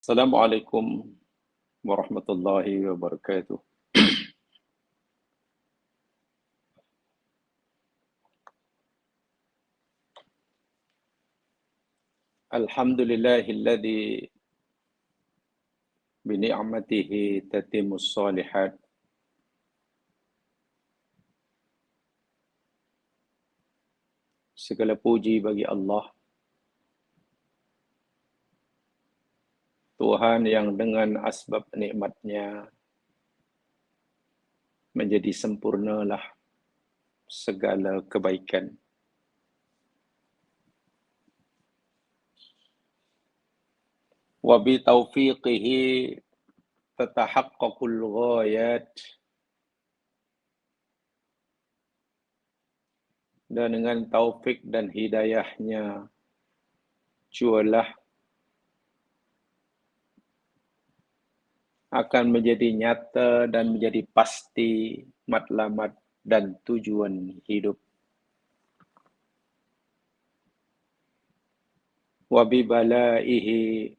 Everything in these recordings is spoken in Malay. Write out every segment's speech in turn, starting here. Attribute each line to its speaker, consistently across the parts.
Speaker 1: Assalamualaikum warahmatullahi wabarakatuh. Alhamdulillahilladzi bi ni'matihi tatimmus shalihat. Segala puji bagi Allah, Tuhan yang dengan asbab nikmat-Nya menjadi sempurnalah segala kebaikan. Wa bi taufiqihi tatahaqqaqul ghayat. Dan dengan taufik dan hidayahnya jualah akan menjadi nyata dan menjadi pasti matlamat dan tujuan hidup. Wa bi balaihi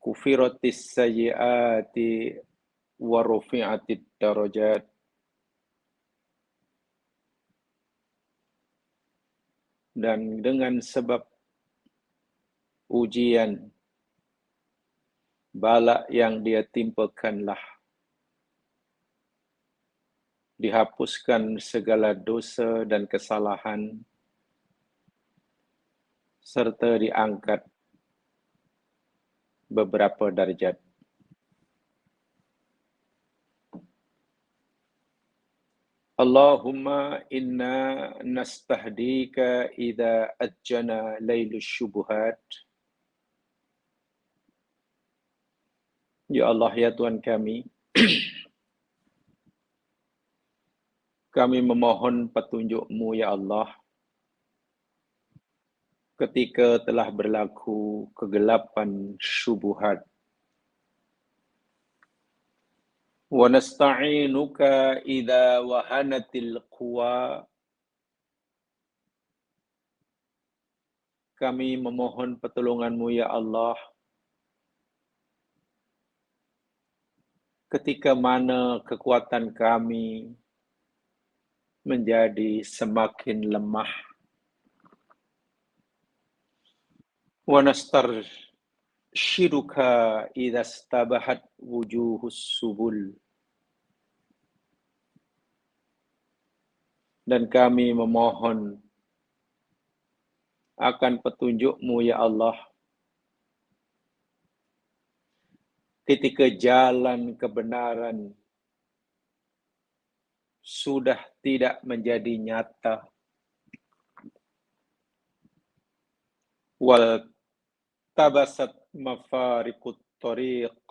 Speaker 1: kufiratis sayyiati wa rufi'atid darajat. Dan dengan sebab ujian bala yang dia timpakanlah dihapuskan segala dosa dan kesalahan serta diangkat beberapa darjat. Allahumma inna nastahdika idza ajjana lailus syubuhat. Ya Allah, ya Tuhan kami, kami memohon petunjuk-Mu ya Allah ketika telah berlaku kegelapan syubhat. Wa nasta'inuka idza wahanatil quwa. Kami memohon pertolongan-Mu ya Allah ketika mana kekuatan kami menjadi semakin lemah. Wa nastarshiduka idza stabahat wujuhus subul. Dan kami memohon akan petunjuk-Mu ya Allah ketika jalan kebenaran sudah tidak menjadi nyata. Wal tabasat mafariqut tariq.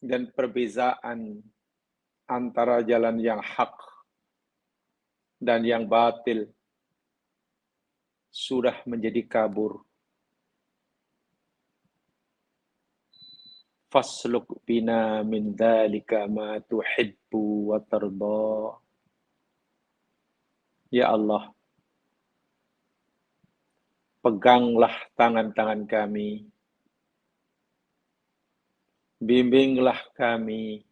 Speaker 1: Dan perbezaan antara jalan yang hak dan yang batil sudah menjadi kabur. Fasluk bina min dzalika ma tuhibbu wa tarda. Ya Allah, peganglah tangan-tangan kami, bimbinglah kami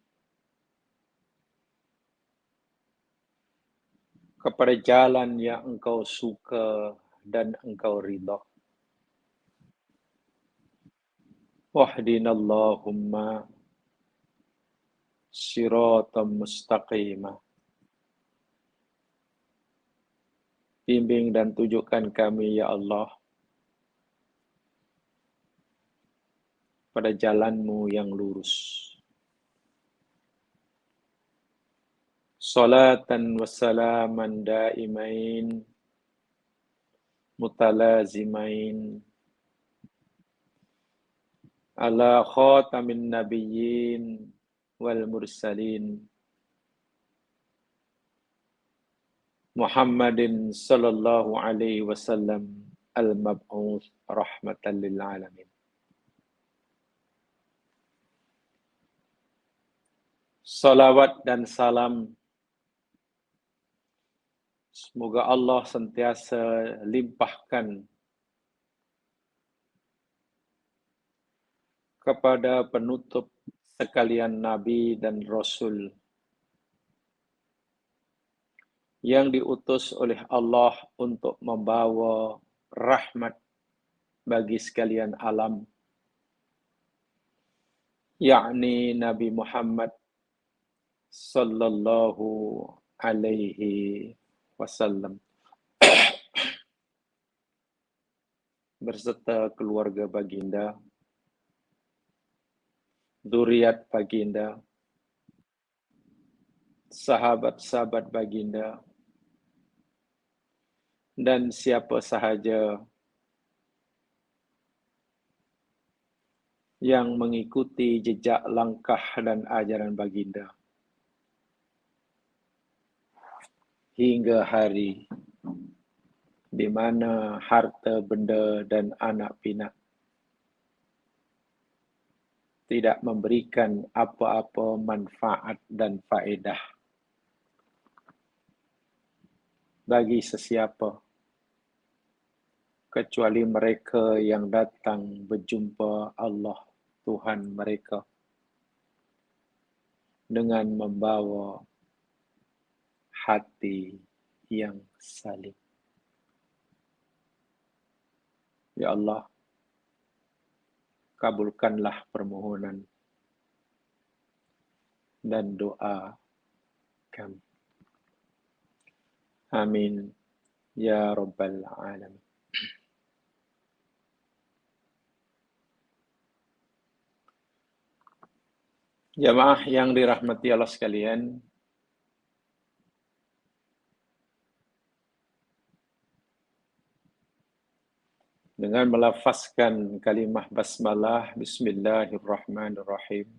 Speaker 1: kepada jalan yang Engkau suka dan Engkau ridha. Wahdinallahumma siratan mustaqimah. Bimbing dan tunjukkan kami ya Allah pada jalan-Mu yang lurus. Salatan wassalaman daimain mutalazimain ala khatamin nabiyyin wal mursalin Muhammadin sallallahu alaihi wasallam al-mab'uts rahmatan lil alamin. Salawat dan salam semoga Allah sentiasa limpahkan kepada penutup sekalian Nabi dan Rasul yang diutus oleh Allah untuk membawa rahmat bagi sekalian alam, yakni Nabi Muhammad sallallahu alaihi wasallam berserta keluarga baginda, zuriat baginda, sahabat-sahabat baginda, dan siapa sahaja yang mengikuti jejak langkah dan ajaran baginda hingga hari di mana harta benda dan anak pinak tidak memberikan apa-apa manfaat dan faedah bagi sesiapa kecuali mereka yang datang berjumpa Allah Tuhan mereka dengan membawa hati yang saling. Ya Allah, kabulkanlah permohonan dan doa kami. Amin. Ya Rabbal Alamin. Jamaah yang dirahmati Allah sekalian, dengan melafazkan kalimah basmalah, bismillahirrahmanirrahim,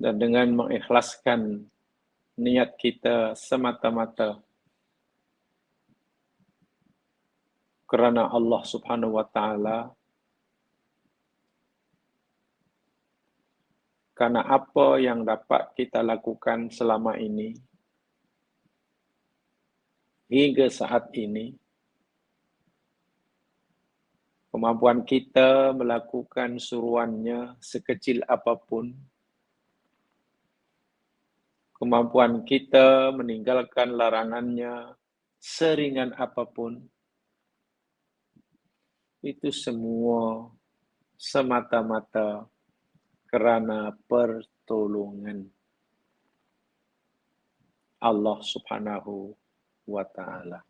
Speaker 1: dan dengan mengikhlaskan niat kita semata-mata kerana Allah Subhanahu wa taala, karena apa yang dapat kita lakukan selama ini hingga saat ini, kemampuan kita melakukan suruhannya sekecil apapun, kemampuan kita meninggalkan larangannya seringan apapun, itu semua semata-mata kerana pertolongan Allah Subhanahu wa taala.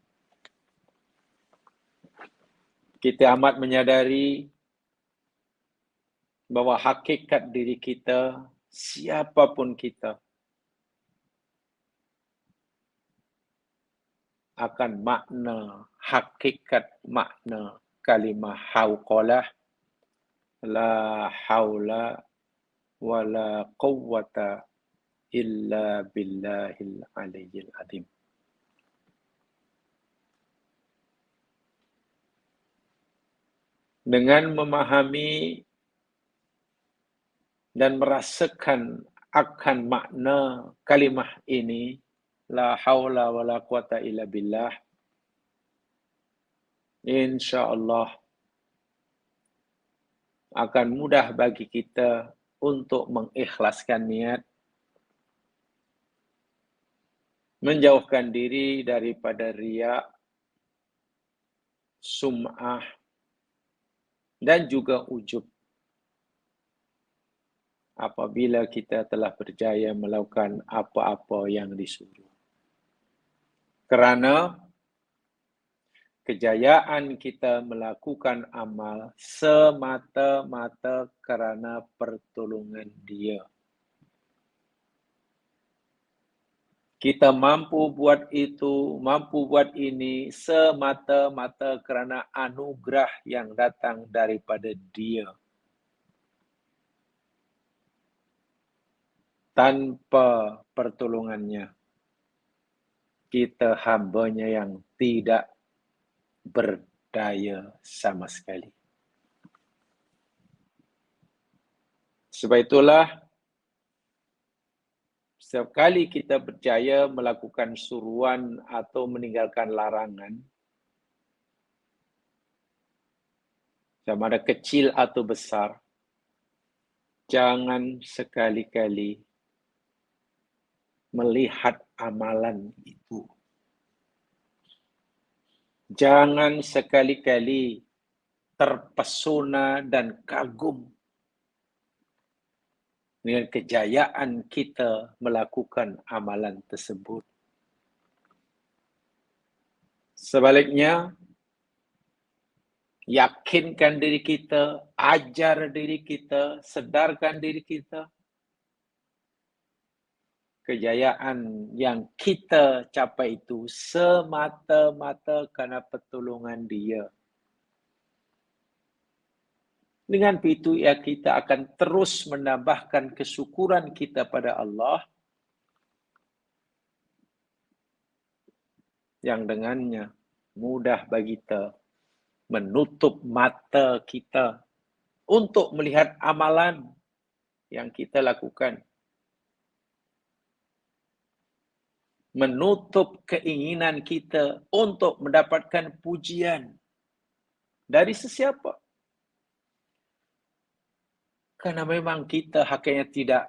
Speaker 1: Kita amat menyadari bahwa hakikat diri kita, siapapun kita, akan makna, hakikat makna kalimah hauqalah, la haula wa la quwwata illa billahil aliyyil azim. Dengan memahami dan merasakan akan makna kalimah ini, la haula wa la quwwata illa billah, insya-Allah akan mudah bagi kita untuk mengikhlaskan niat, menjauhkan diri daripada riya, sum'ah, dan juga ujub apabila kita telah berjaya melakukan apa-apa yang disuruh. Kerana kejayaan kita melakukan amal semata-mata kerana pertolongan Dia. Kita mampu buat itu, mampu buat ini semata-mata kerana anugerah yang datang daripada Dia. Tanpa pertolongannya, kita hambanya yang tidak berdaya sama sekali. Sebab itulah, setiap kali kita berjaya melakukan suruhan atau meninggalkan larangan, sama ada kecil atau besar, jangan sekali-kali melihat amalan itu. Jangan sekali-kali terpesona dan kagum dengan kejayaan kita melakukan amalan tersebut. Sebaliknya, yakinkan diri kita, ajar diri kita, sedarkan diri kita. Kejayaan yang kita capai itu semata-mata karena pertolongan Dia. Dengan itu, kita akan terus menambahkan kesyukuran kita pada Allah yang dengannya mudah bagi kita menutup mata kita untuk melihat amalan yang kita lakukan. Menutup keinginan kita untuk mendapatkan pujian dari sesiapa. Karena memang kita hakikatnya tidak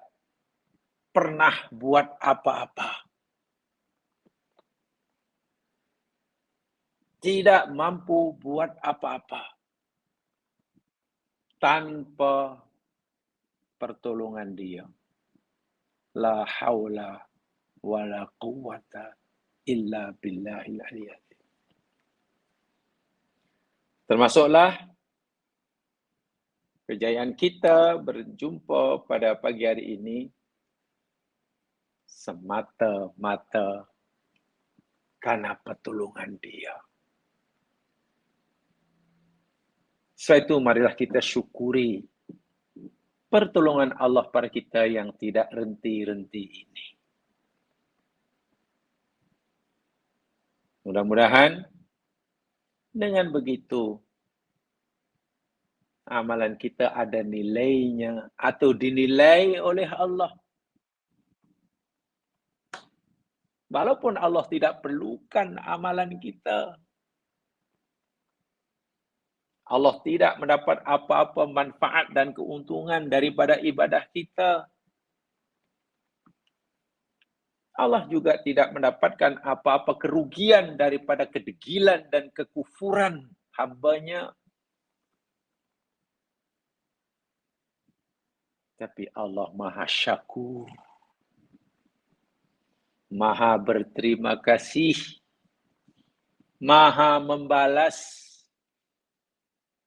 Speaker 1: pernah buat apa-apa. Tidak mampu buat apa-apa tanpa pertolongan Dia. La haula wa la quwwata illa billahil aliyyil azim. Termasuklah kejayaan kita berjumpa pada pagi hari ini semata-mata karena pertolongan Dia. Sebab itu marilah kita syukuri pertolongan Allah pada kita yang tidak renti-renti ini. Mudah-mudahan dengan begitu amalan kita ada nilainya atau dinilai oleh Allah. Walaupun Allah tidak perlukan amalan kita. Allah tidak mendapat apa-apa manfaat dan keuntungan daripada ibadah kita. Allah juga tidak mendapatkan apa-apa kerugian daripada kedegilan dan kekufuran hamba-Nya. Tapi Allah Maha Syakur, Maha berterima kasih, Maha membalas,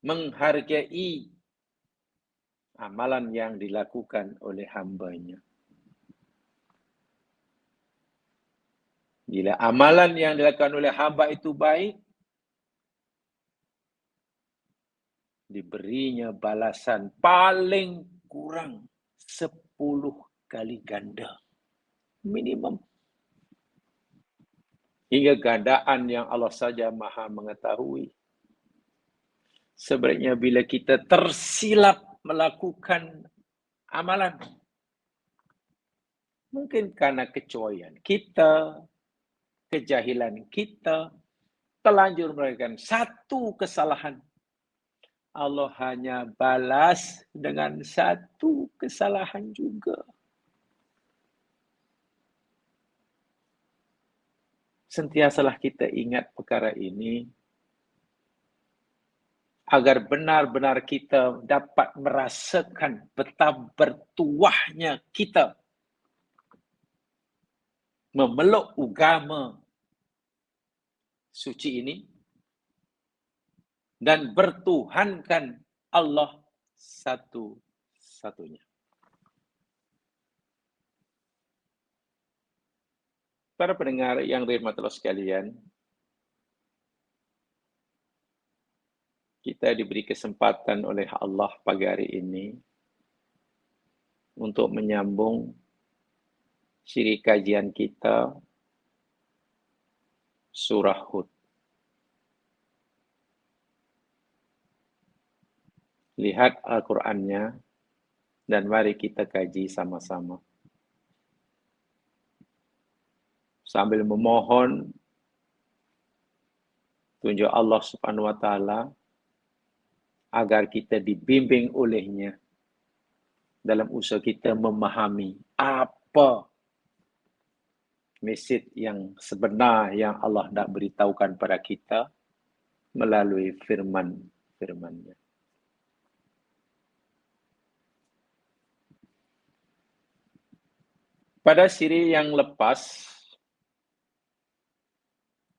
Speaker 1: menghargai amalan yang dilakukan oleh hamba-Nya. Bila amalan yang dilakukan oleh hamba itu baik, diberinya balasan paling kurang 10 kali ganda. Minimum. Hingga gandaan yang Allah saja Maha mengetahui. Sebaliknya bila kita tersilap melakukan amalan, mungkin karena kecuaian kita, kejahilan kita, telanjur melakukan satu kesalahan, Allah hanya balas dengan satu kesalahan juga. Sentiasalah kita ingat perkara ini, agar benar-benar kita dapat merasakan betapa bertuahnya kita memeluk agama suci ini dan bertuhankan Allah satu-satunya. Para pendengar yang dirahmati Allah sekalian, kita diberi kesempatan oleh Allah pagi hari ini untuk menyambung siri kajian kita surah Hud. Lihat Al-Qur'annya dan mari kita kaji sama-sama. Sambil memohon tunjuk Allah Subhanahu wa taala agar kita dibimbing olehnya dalam usaha kita memahami apa mesej yang sebenar yang Allah nak beritahukan pada kita melalui firman-Nya. Pada siri yang lepas,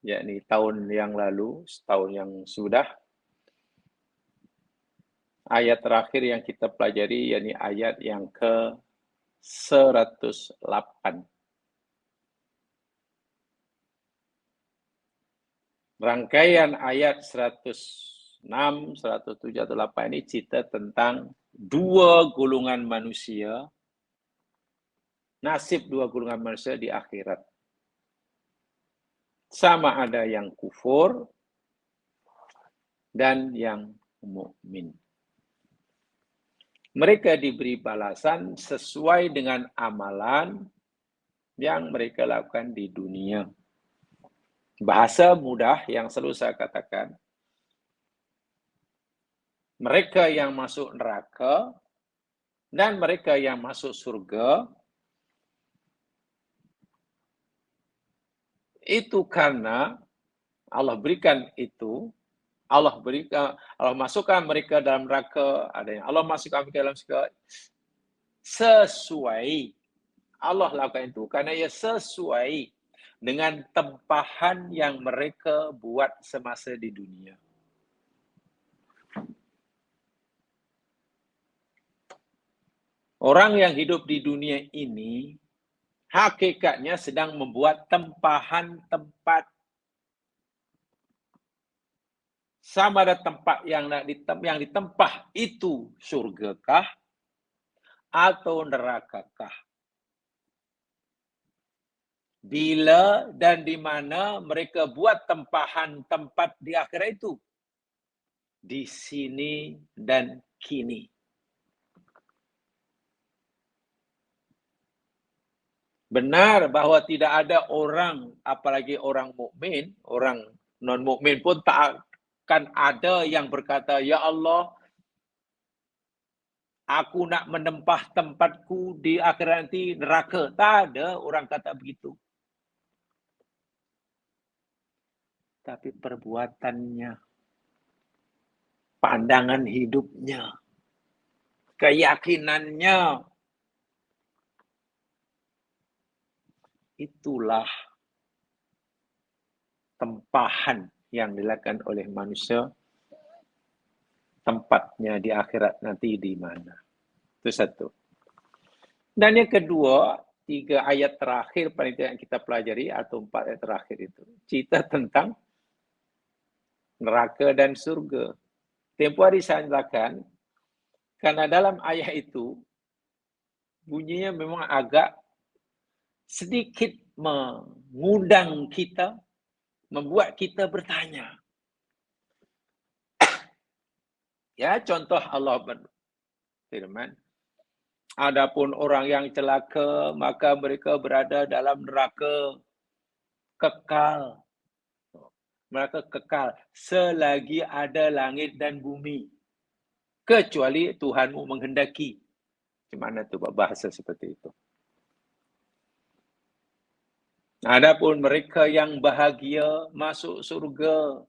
Speaker 1: yakni tahun yang lalu, setahun yang sudah, ayat terakhir yang kita pelajari yakni ayat yang ke-108. Rangkaian ayat 106, 107 atau 8 ini cerita tentang dua golongan manusia, nasib dua golongan manusia di akhirat. Sama ada yang kufur dan yang mukmin. Mereka diberi balasan sesuai dengan amalan yang mereka lakukan di dunia. Bahasa mudah yang selalu saya katakan, mereka yang masuk neraka dan mereka yang masuk surga itu karena Allah berikan itu, Allah masukkan mereka dalam neraka, ada yang Allah masukkan mereka dalam surga sesuai. Allah lakukan itu karena ia sesuai dengan tempahan yang mereka buat semasa di dunia. Orang yang hidup di dunia ini hakikatnya sedang membuat tempahan tempat. Sama ada tempat yang ditempah itu surgakah atau nerakakah. Bila dan di mana mereka buat tempahan tempat di akhirat itu? Di sini dan kini. Benar bahwa tidak ada orang, apalagi orang mukmin, orang non-mukmin pun tak akan ada yang berkata, "Ya Allah, aku nak menempah tempatku di akhirat nanti neraka." Tak ada orang kata begitu. Tapi perbuatannya, pandangan hidupnya, keyakinannya, itulah tempahan yang dilakukan oleh manusia, tempatnya di akhirat nanti di mana. Itu satu. Dan yang kedua, 3 ayat terakhir paling tidak yang kita pelajari, atau 4 ayat terakhir itu, cerita tentang neraka dan surga. Tempoh hari saya nyatakan, karena dalam ayat itu, bunyinya memang agak sedikit mengundang kita, membuat kita bertanya. Ya, contoh Allah berfirman, adapun orang yang celaka, maka mereka berada dalam neraka kekal. Mereka kekal selagi ada langit dan bumi. Kecuali Tuhanmu menghendaki. Gimana tu bahasa seperti itu? Adapun mereka yang bahagia masuk surga,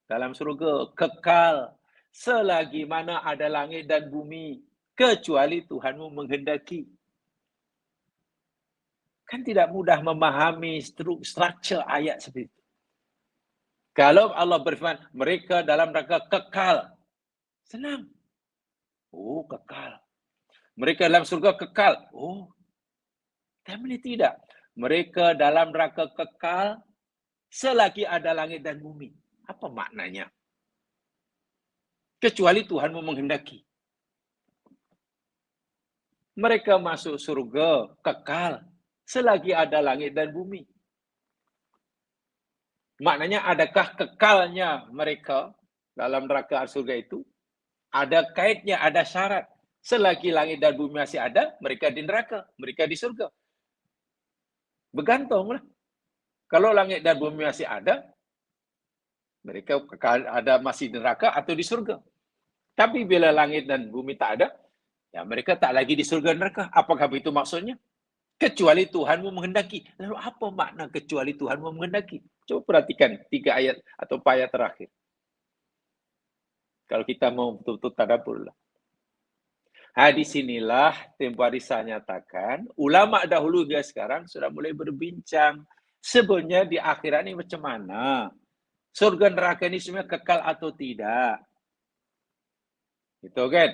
Speaker 1: dalam surga kekal selagi mana ada langit dan bumi, kecuali Tuhanmu menghendaki. Kan tidak mudah memahami struktur ayat seperti itu. Kalau Allah berfirman, mereka dalam neraka kekal, senang. Oh, kekal. Mereka dalam surga kekal. Oh, tapi tidak. Mereka dalam neraka kekal selagi ada langit dan bumi. Apa maknanya? Kecuali Tuhanmu menghendaki. Mereka masuk surga kekal selagi ada langit dan bumi. Maknanya adakah kekalnya mereka dalam neraka surga itu? Ada kaitnya, ada syarat. Selagi langit dan bumi masih ada, mereka di neraka, mereka di surga. Bergantunglah. Kalau langit dan bumi masih ada, mereka ada masih di neraka atau di surga. Tapi bila langit dan bumi tak ada, ya mereka tak lagi di surga neraka. Apakah itu maksudnya? Kecuali Tuhanmu menghendaki. Lalu apa makna kecuali Tuhanmu menghendaki? Coba perhatikan 3 ayat atau 4 ayat terakhir. Kalau kita mau betul-betul tadabbur lah. Di sinilah tempoh hari saya nyatakan, ulama dahulu dia sekarang sudah mulai berbincang. Sebenarnya di akhirat ini macam mana? Surga neraka ini sebenarnya kekal atau tidak? Gitu kan?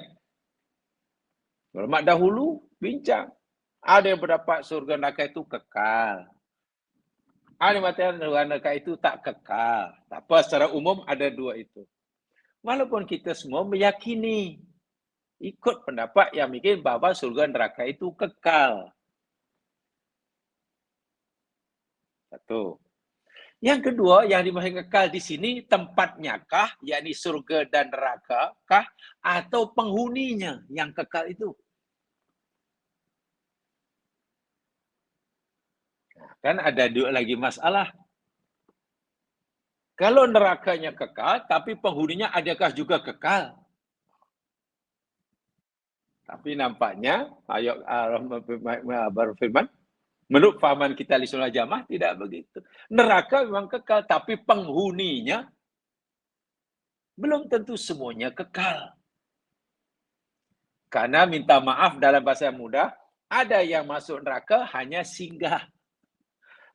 Speaker 1: Ulama dahulu bincang. Ada yang berdapat surga neraka itu kekal. Ada yang mengatakan surga neraka itu tak kekal. Tak apa, secara umum ada dua itu. Walaupun kita semua meyakini, ikut pendapat yang bikin bahawa surga neraka itu kekal. Satu. Yang kedua, yang dimaksud kekal di sini tempatnya kah, yakni surga dan neraka kah, atau penghuninya yang kekal itu? Kan ada dua lagi masalah. Kalau nerakanya kekal, tapi penghuninya adakah juga kekal? Tapi nampaknya ayat berfirman, menurut fahaman kita di Sunnah Jamaah tidak begitu. Neraka memang kekal, tapi penghuninya belum tentu semuanya kekal. Karena minta maaf dalam bahasa yang mudah, ada yang masuk neraka hanya singgah.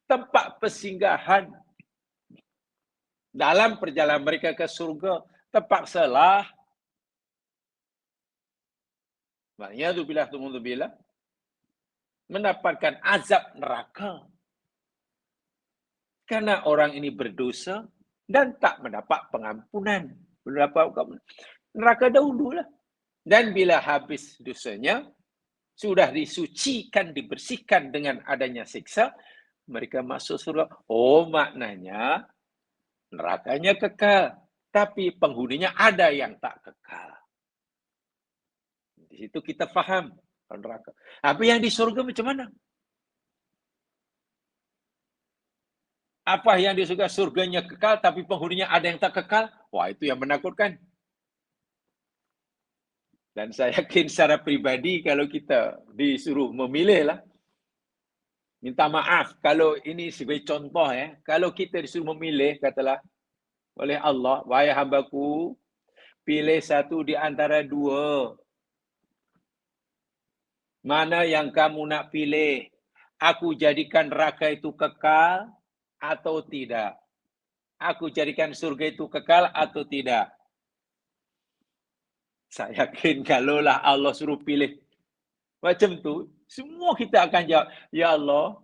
Speaker 1: Tempat persinggahan dalam perjalanan mereka ke surga, terpaksalah. Maknanya bila mendapatkan azab neraka. Karena orang ini berdosa dan tak mendapat pengampunan. Neraka dahululah. Dan bila habis dosanya, sudah disucikan, dibersihkan dengan adanya siksa, mereka masuk surga. Oh, maknanya nerakanya kekal, tapi penghuninya ada yang tak kekal. Di situ kita faham neraka. Tapi yang di surga macam mana? Apa yang di surga? Surganya kekal, tapi penghuninya ada yang tak kekal? Wah, itu yang menakutkan. Dan saya yakin secara pribadi kalau kita disuruh memilih lah, minta maaf kalau ini sebagai contoh kalau kita disuruh memilih, katalah oleh Allah, wahai hambaku, pilih satu di antara dua. Mana yang kamu nak pilih? Aku jadikan neraka itu kekal atau tidak? Aku jadikan surga itu kekal atau tidak? Saya yakin kalaulah Allah suruh pilih macam tu, semua kita akan jawab, ya Allah,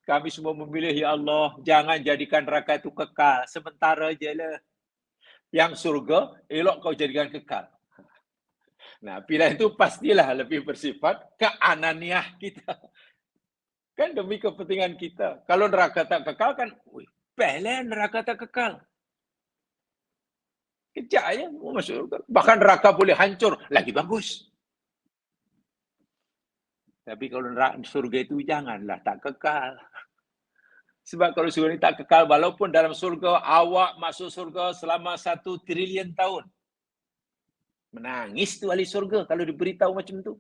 Speaker 1: kami semua memilih, ya Allah, jangan jadikan neraka itu kekal. Sementara je lah. Yang surga, elok kau jadikan kekal. Nah, pilihan itu pastilah lebih bersifat keananiah kita. Kan demi kepentingan kita. Kalau neraka tak kekal kan, pelan neraka tak kekal. Kejap ya, masuk surga. Bahkan neraka boleh hancur, lagi bagus. Tapi kalau surga itu janganlah tak kekal. Sebab kalau surga ini tak kekal, walaupun dalam surga, awak masuk surga selama 1 trilion tahun. Menangis tu ahli surga kalau diberitahu macam tu.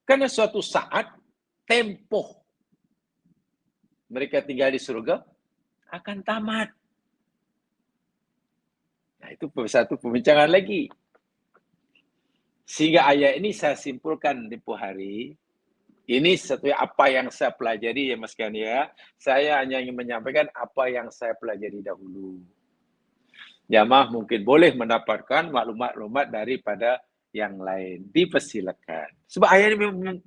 Speaker 1: Karena suatu saat, tempoh mereka tinggal di surga akan tamat. Nah, itu satu pembincangan lagi. Sehingga ayat ini saya simpulkan tempoh hari. Ini satu apa yang saya pelajari ya Mas Kian ya. Saya hanya ingin menyampaikan apa yang saya pelajari dahulu. Jamaah mungkin boleh mendapatkan maklumat-maklumat daripada yang lain. Dipersilakan. Sebab ayat ini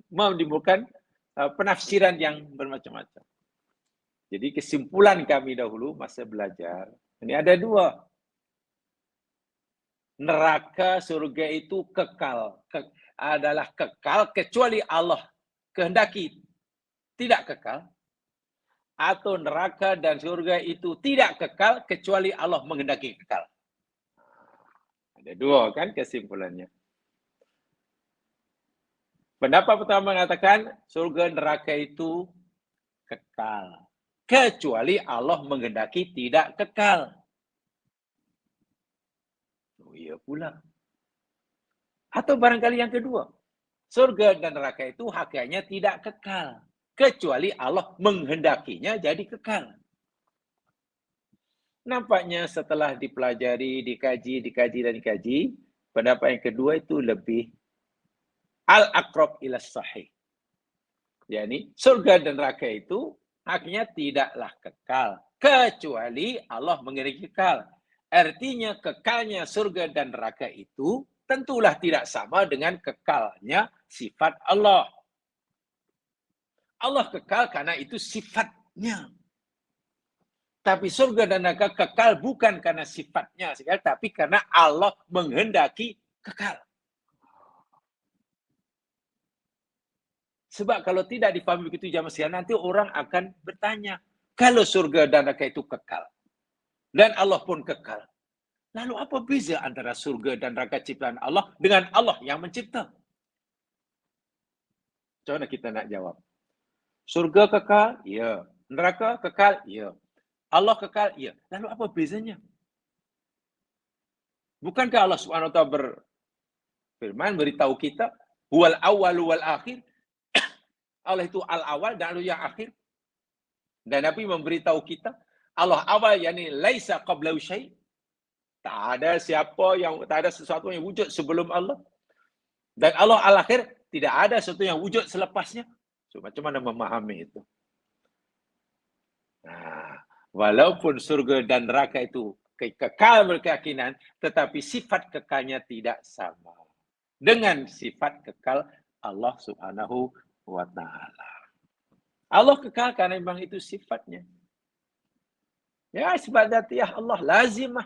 Speaker 1: menimbulkan penafsiran yang bermacam-macam. Jadi kesimpulan kami dahulu masa belajar, ini ada dua. Neraka surga itu kekal. Adalah kekal kecuali Allah kehendaki tidak kekal. Atau neraka dan surga itu tidak kekal kecuali Allah menghendaki kekal. Ada dua kan kesimpulannya. Pendapat pertama mengatakan surga neraka itu kekal. Kecuali Allah menghendaki tidak kekal. Oh, iya pula. Atau barangkali yang kedua, surga dan neraka itu hakikatnya tidak kekal. Kecuali Allah menghendakinya jadi kekal. Nampaknya setelah dipelajari, dikaji, dan dikaji, pendapat yang kedua itu lebih al-aqrab ila sahih. Yani surga dan neraka itu hakikatnya tidaklah kekal. Kecuali Allah menghendaki kekal. Artinya kekalnya surga dan neraka itu tentulah tidak sama dengan kekalnya sifat Allah. Allah kekal karena itu sifatnya. Tapi surga dan neraka kekal bukan karena sifatnya, tapi karena Allah menghendaki kekal. Sebab kalau tidak dipahami begitu zaman sekarang, nanti orang akan bertanya, kalau surga dan neraka itu kekal, dan Allah pun kekal, lalu apa beza antara surga dan neraka ciptaan Allah dengan Allah yang mencipta? Coba kita nak jawab. Surga kekal? Ya. Neraka kekal? Ya. Allah kekal? Ya. Lalu apa bezanya? Bukankah Allah Subhanahu wa taala berfirman beritahu kita, huwal awwalu wal akhir? Allah itu al-awal dan Allah yang akhir. Dan Nabi memberitahu kita, Allah awal yakni laisa qablahu syai'. Tak ada sesuatu yang wujud sebelum Allah. Dan Allah al-akhir, tidak ada sesuatu yang wujud selepasnya. So, macam mana memahami itu? Nah, walaupun surga dan neraka itu kekal berkeyakinan, tetapi sifat kekalnya tidak sama dengan sifat kekal Allah Subhanahu wa taala. Allah kekal karena memang itu sifatnya. Ya, sifat dzatiyah Allah lazimah.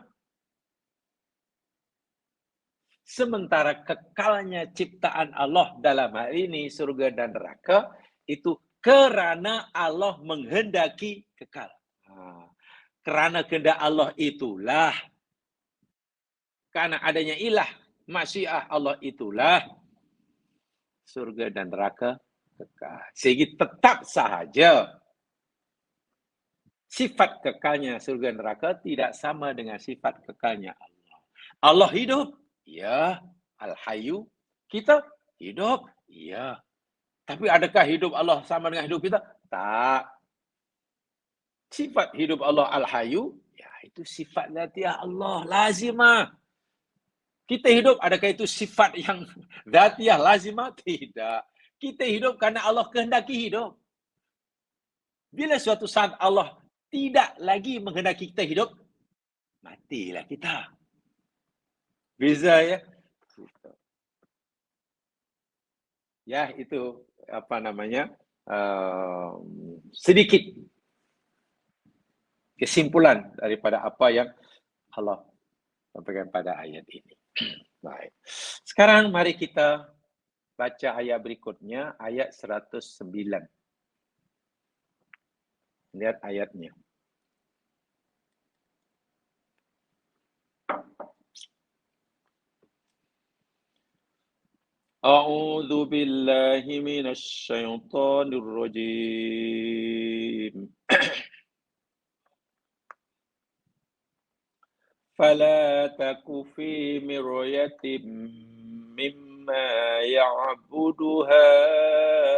Speaker 1: Sementara kekalnya ciptaan Allah dalam hal ini surga dan neraka itu kerana Allah menghendaki kekal. Kerana kehendak Allah itulah, karena adanya ilah, masyiah Allah itulah surga dan neraka kekal. Sehingga tetap sahaja sifat kekalnya surga dan neraka tidak sama dengan sifat kekalnya Allah. Allah hidup, ya, Al-Hayyu. Kita hidup, ya. Tapi adakah hidup Allah sama dengan hidup kita? Tak. Sifat hidup Allah Al-Hayyu, ya itu sifat dzatiyah Allah, lazimah. Kita hidup, adakah itu sifat yang dzatiyah lazimah? Tidak. Kita hidup karena Allah kehendaki hidup. Bila suatu saat Allah tidak lagi menghendaki kita hidup, matilah kita. Beza ya. Ya, itu apa namanya? Sedikit kesimpulan daripada apa yang Allah sampaikan pada ayat ini. Baik. Sekarang mari kita baca ayat berikutnya, ayat 109. Lihat ayatnya. A'udzu billahi minasy syaithanir rajim. Fala taku fi miryatin mimma ya'budu haula.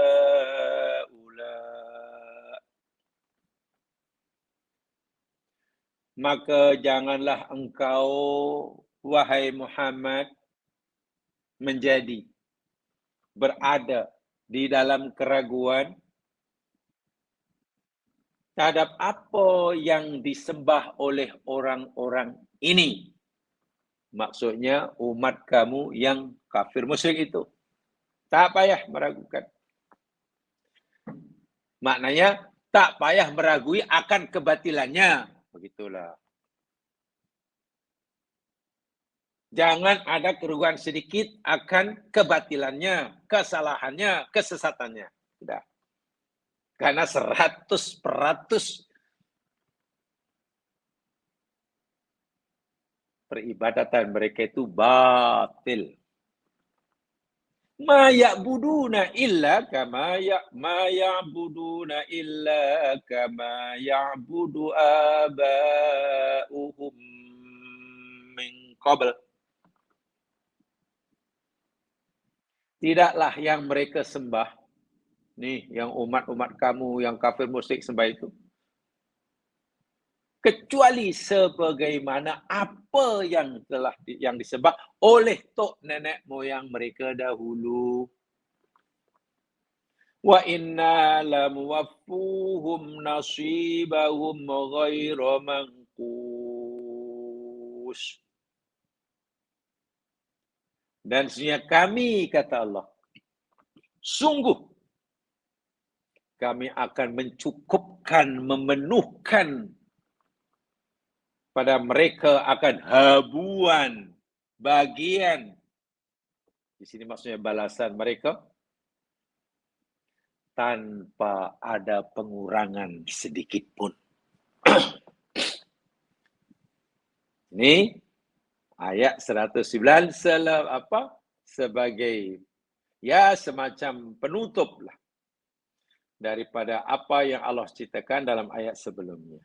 Speaker 1: Maka janganlah engkau, wahai Muhammad, menjadi berada di dalam keraguan terhadap apa yang disembah oleh orang-orang ini. Maksudnya umat kamu yang kafir musyrik itu. Tak payah meragukan. Maknanya tak payah meragui akan kebatilannya. Begitulah. Jangan ada keraguan sedikit akan kebatilannya, kesalahannya, kesesatannya. Tidak. Karena 100% peribadatan mereka itu batil. Ma ya'buduna illa kama ya'budu aba'uhum min qabl. tidaklah yang mereka sembah, nih yang umat-umat kamu yang kafir musyrik sembah itu, kecuali sebagaimana apa yang telah yang disembah oleh tok nenek moyang mereka dahulu. Wa inna lamuwaffuhum nasibahum ghaira manqus. Dan sesungguhnya kami, kata Allah, sungguh kami akan mencukupkan, memenuhkan pada mereka akan habuan, bagian. Di sini maksudnya balasan mereka tanpa ada pengurangan sedikit pun. Ini ayat 109 sebagai ya semacam penutup lah daripada apa yang Allah ceritakan dalam ayat sebelumnya.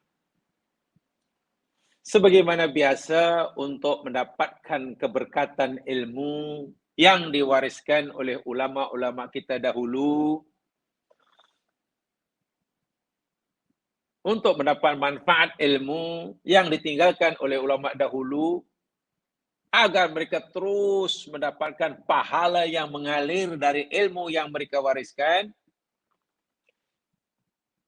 Speaker 1: Sebagaimana biasa untuk mendapatkan keberkatan ilmu yang diwariskan oleh ulama-ulama kita dahulu, untuk mendapat manfaat ilmu yang ditinggalkan oleh ulama dahulu, agar mereka terus mendapatkan pahala yang mengalir dari ilmu yang mereka wariskan.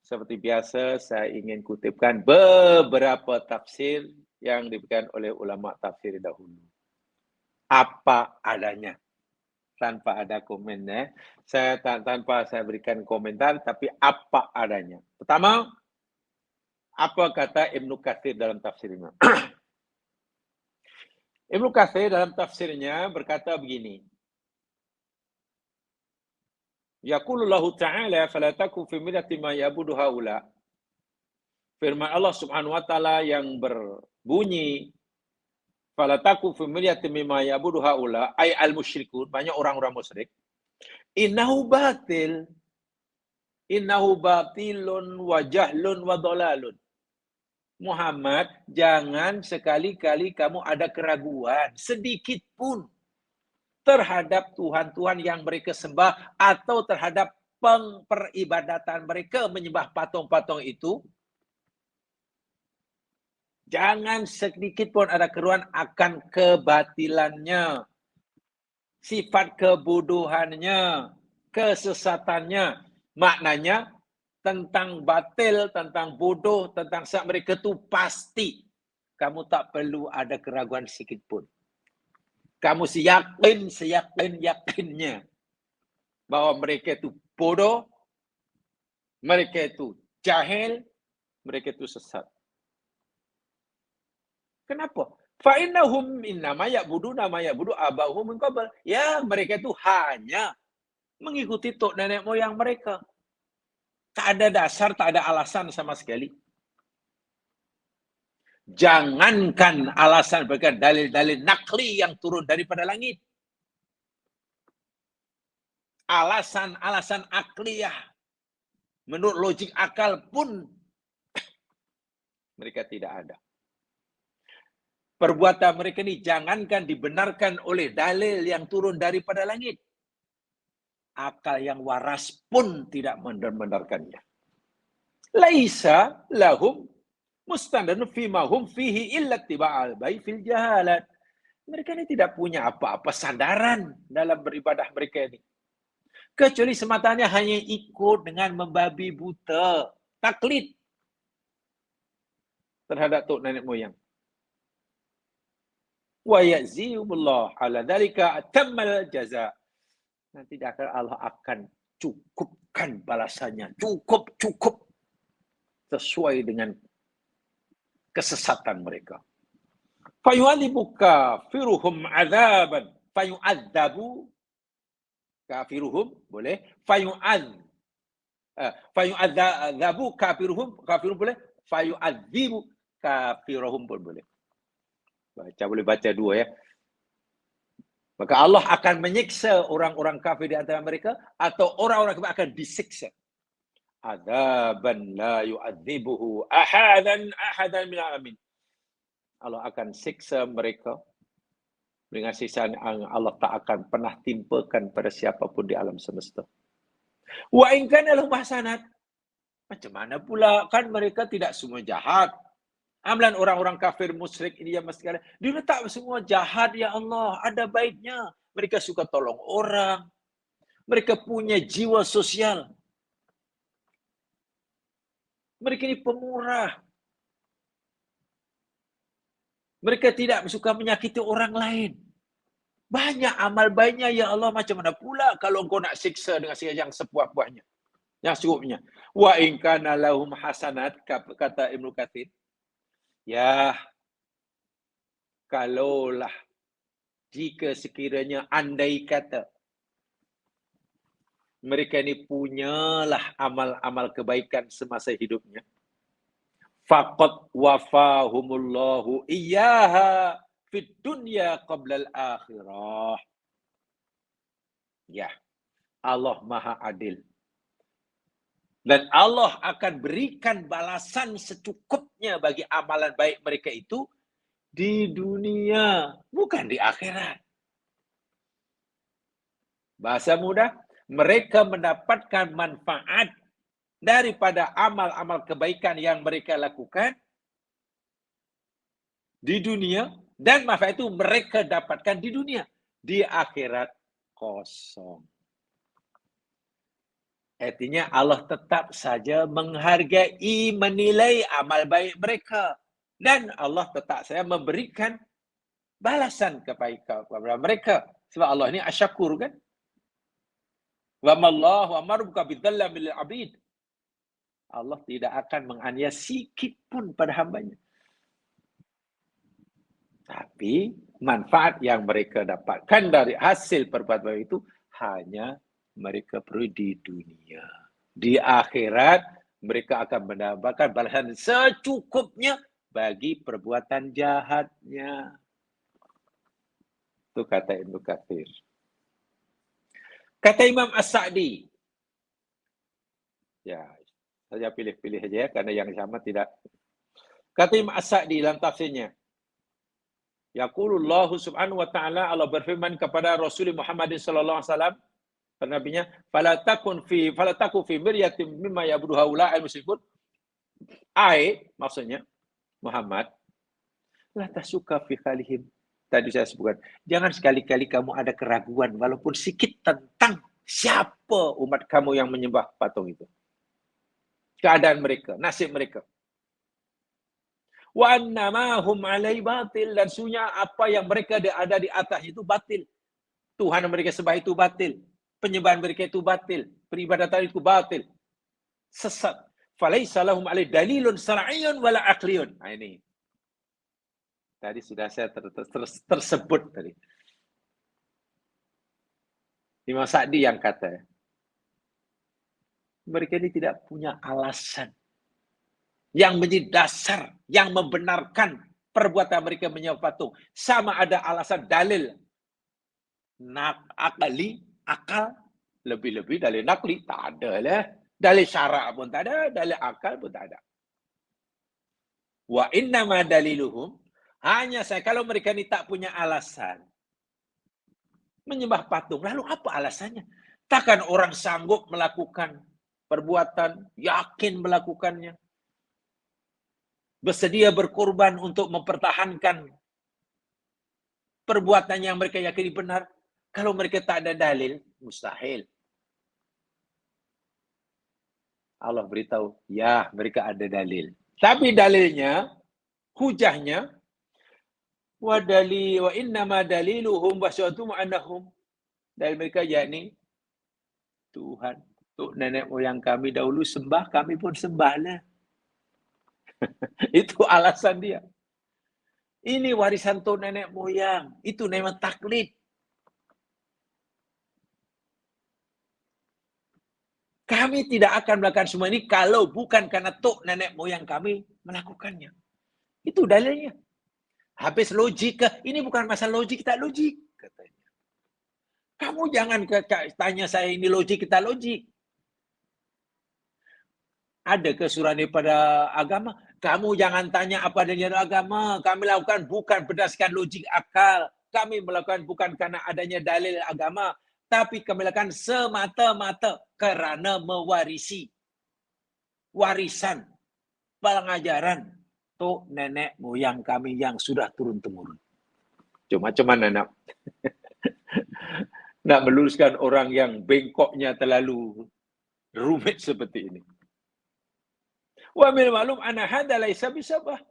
Speaker 1: Seperti biasa, saya ingin kutipkan beberapa tafsir yang diberikan oleh ulama tafsir dahulu. Apa adanya, tanpa ada komennya. Tanpa saya berikan komentar, tapi apa adanya. Pertama, apa kata Ibnu Katsir dalam tafsirnya? Ibnu Katsir dalam tafsirnya berkata begini. Yaqulullahu ta'ala fala taku fi millati ma yabudu haula. Firman Allah Subhanahu wa taala yang berbunyi fala taku fi millati mimma yabudu haula ay al musyrikun, banyak orang-orang musyrik. Innahu batil. Innahu batilun wa jahlun wa dhalalun. Muhammad, jangan sekali-kali kamu ada keraguan sedikit pun terhadap Tuhan-Tuhan yang mereka sembah atau terhadap peribadatan mereka menyembah patung-patung itu. Jangan sedikit pun ada keruan akan kebatilannya, sifat kebodohannya, kesesatannya. Maknanya tentang batil, tentang bodoh, tentang sesat mereka itu pasti. Kamu tak perlu ada keraguan sedikit pun. Kamu seyakin-yakinnya bahwa mereka itu bodoh, mereka itu jahil, mereka itu sesat. Kenapa? Fa'innahum innama ya'buduna ma ya'budu abahum min qabl. Ya, mereka itu hanya mengikuti tok nenek moyang mereka. Tak ada dasar, tak ada alasan sama sekali. Jangankan alasan mereka dalil-dalil nakli yang turun daripada langit. Alasan-alasan akliyah menurut logik akal pun mereka tidak ada. Perbuatan mereka ini jangankan dibenarkan oleh dalil yang turun daripada langit. Akal yang waras pun tidak membenarkannya. Laisa lahum mustandarun fima hum fihi illa tiba'al bai fil jahalat. Mereka ini tidak punya apa-apa sandaran dalam beribadah mereka ini. Kecuali sematanya hanya ikut dengan membabi buta, taklid terhadap tok nenek moyang. Wa ya'ziyumullah ala dzalika atammal jaza. Nanti Allah akan cukupkan balasannya. Cukup. Sesuai dengan kesesatan mereka. Fayu'adzibu kafiruhum adzaban. Fayu'adzabu kafiruhum. Boleh. Fayu'adzabu kafiruhum boleh. Fayu'adzibu kafiruhum pun boleh. Boleh baca dua ya. Maka Allah akan menyiksa orang-orang kafir di antara mereka atau orang-orang kafir akan disiksa. Adzaban la yu'adzibuhu ahadan minal alamin. Allah akan siksa mereka dengan siksa yang Allah tak akan pernah timpakan pada siapapun di alam semesta. Wa in kana lahum hasanat. Macam mana pula kan mereka tidak semua jahat. Amalan orang-orang kafir musyrik ini yang masih dia tak semua jahat ya Allah, ada baiknya. Mereka suka tolong orang. Mereka punya jiwa sosial. Mereka ini pemurah. Mereka tidak suka menyakiti orang lain. Banyak amal baiknya ya Allah, macam mana pula kalau engkau nak siksa dengan siksa yang sepuas-puasnya, yang secukupnya. Wa in kana lahum hasanat, kata Ibnu Katsir. Ya, kalaulah jika sekiranya andai kata mereka ini punyalah amal-amal kebaikan semasa hidupnya, faqad wafahumullahu iyyaha fid dunya qabla al-akhirah. Ya, Allah Maha Adil. Dan Allah akan berikan balasan secukupnya bagi amalan baik mereka itu di dunia, bukan di akhirat. Bahasa mudah, mereka mendapatkan manfaat daripada amal-amal kebaikan yang mereka lakukan di dunia, dan manfaat itu mereka dapatkan di dunia. Di akhirat kosong. Artinya Allah tetap saja menghargai, menilai amal baik mereka. Dan Allah tetap saja memberikan balasan kepada mereka. Sebab Allah ini asyakur kan? Wa mallahu amaruka bidzallamil abid. Allah tidak akan menganiaya sikit pun pada hambanya. Tapi manfaat yang mereka dapatkan dari hasil perbuatan itu hanya mereka perlu di dunia. Di akhirat mereka akan mendapatkan balasan secukupnya bagi perbuatan jahatnya. Itu kata Ibnu Katsir. Kata Imam As-Sa'di. Ya, saya pilih-pilih saja ya, karena yang sama tidak. Kata Imam As-Sa'di dalam tafsirnya. Yaqulullahu subhanahu wa ta'ala, Allah berfirman kepada Rasul Muhammad sallallahu alaihi wasallam, nabinya, fala taku fi miryatin mimma ya'budu haula'il musyrikun. Maksudnya Muhammad, la tasuka fi khalihim. Tadi saya sebutkan, jangan sekali-kali kamu ada keraguan walaupun sedikit tentang siapa umat kamu yang menyembah patung itu. Keadaan mereka, nasib mereka. Wa annama hum alai batil, dan sunya apa yang mereka ada di atas itu batil. Tuhan yang mereka sembah itu batil. Penyembahan mereka itu batil. Peribadatan itu batil. Sesat. Falaisa lahum alai dalilun syar'iyyun wala aqliyun. Nah ini. Tadi sudah saya tersebut tadi. Imam Sa'di yang kata, mereka ini tidak punya alasan yang menjadi dasar, yang membenarkan perbuatan mereka menyembah patung. Sama ada alasan dalil akal, lebih-lebih dalil nakli, tak ada lah. Dalil syarak pun tak ada, dalil akal pun tak ada. Wa innama daliluhum, hanya saya, kalau mereka ini tak punya alasan menyembah patung, lalu apa alasannya? Takkan orang sanggup melakukan perbuatan, yakin melakukannya, bersedia berkorban untuk mempertahankan perbuatan yang mereka yakini benar. Kalau mereka tak ada dalil, mustahil. Allah beritahu, ya mereka ada dalil. Tapi dalilnya, hujahnya, wa innama daliluhum wasyatuhum annahum, dari mereka yakni Tuhan, nenek moyang kami dahulu sembah, kami pun sembahlah. Itu alasan dia. Ini warisan nenek moyang, itu nama taklid. Kami tidak akan melakukan semua ini kalau bukan karena nenek moyang kami melakukannya. Itu dalilnya. Habis logika, ini bukan masalah logik, tak logik, katanya. Kamu jangan tanya saya ini logik, kita logik. Ada kesuruhan daripada agama? Kamu jangan tanya apa dari agama. Kami lakukan bukan berdasarkan logik akal. kami melakukan bukan karena adanya dalil agama, tapi kami lakukan semata-mata kerana mewarisi warisan pengajaran tok nenek moyang kami yang sudah turun-temurun. Cuma nak meluruskan orang yang bengkoknya terlalu rumit seperti ini. Wa min ma'lum anna hadza laisa bisabah.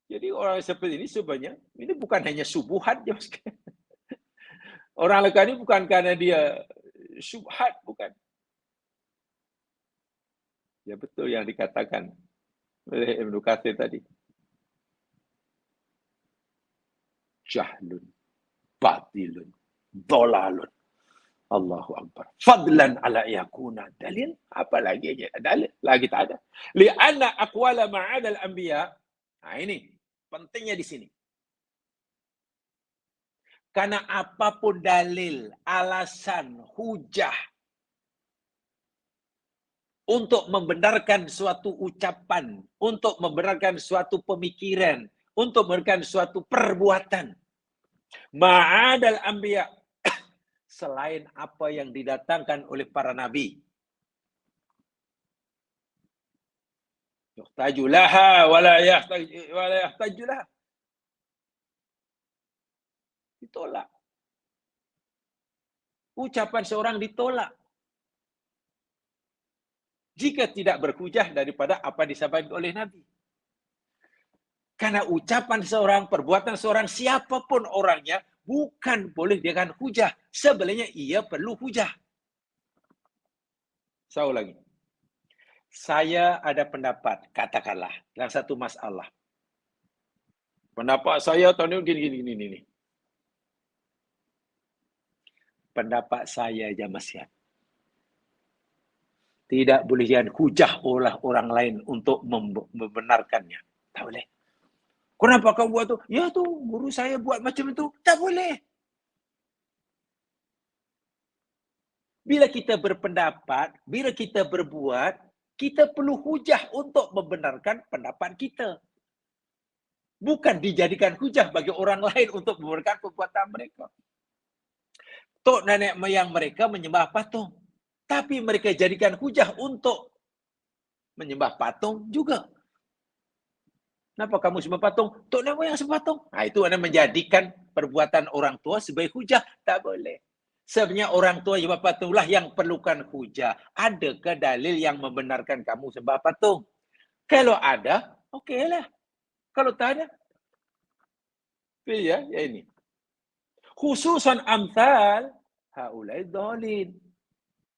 Speaker 1: Jadi orang seperti ini sebenarnya ini bukan hanya subuhat je. Orang lekar ini bukan karena dia syubhat, bukan. Ya betul yang dikatakan oleh Ibnu Katsir tadi. Jahlun, batilun, dhalalun. Allahu Akbar. Fadlan ala yakuna dalil. Apa lagi aja? Dalil. Lagi tak ada. Li'anna aqwala ma'adal anbiya. Nah ini. Pentingnya di sini. Karena apapun dalil, alasan, hujah untuk membenarkan suatu ucapan, untuk membenarkan suatu pemikiran, untuk membenarkan suatu perbuatan. Ma'adal anbiya. Selain apa yang didatangkan oleh para nabi. Yuhtaju laha wala yahtaju laha. Ditolak. Ucapan seorang ditolak. Jika tidak berhujah daripada apa disampaikan oleh Nabi. Karena ucapan seorang, perbuatan seorang, siapapun orangnya, bukan boleh dengan hujah. Sebenarnya ia perlu hujah. Saya ulangi. Saya ada pendapat, katakanlah, dalam satu masalah. Pendapat saya tahun ini gini. Pendapat saya aja masih ada. Tidak boleh dengan hujah oleh orang lain untuk membenarkannya. Tak boleh. Kenapa kau buat tu? Ya tu, guru saya buat macam itu. Tak boleh. Bila kita berpendapat, bila kita berbuat, kita perlu hujah untuk membenarkan pendapat kita. Bukan dijadikan hujah bagi orang lain untuk membenarkan perbuatan mereka. Tok nenek moyang mereka menyembah patung. Tapi mereka jadikan hujah untuk menyembah patung juga. Kenapa kamu sembah patung? Tok nenek moyang sembah patung. Nah, itu anda menjadikan perbuatan orang tua sebagai hujah. Tak boleh. Sebenarnya orang tua sembah patunglah yang perlukan hujah. Adakah dalil yang membenarkan kamu sembah patung? Kalau ada, okeylah. Kalau tak ada, pilih ya ini. Khususan amthal haulai dhalin.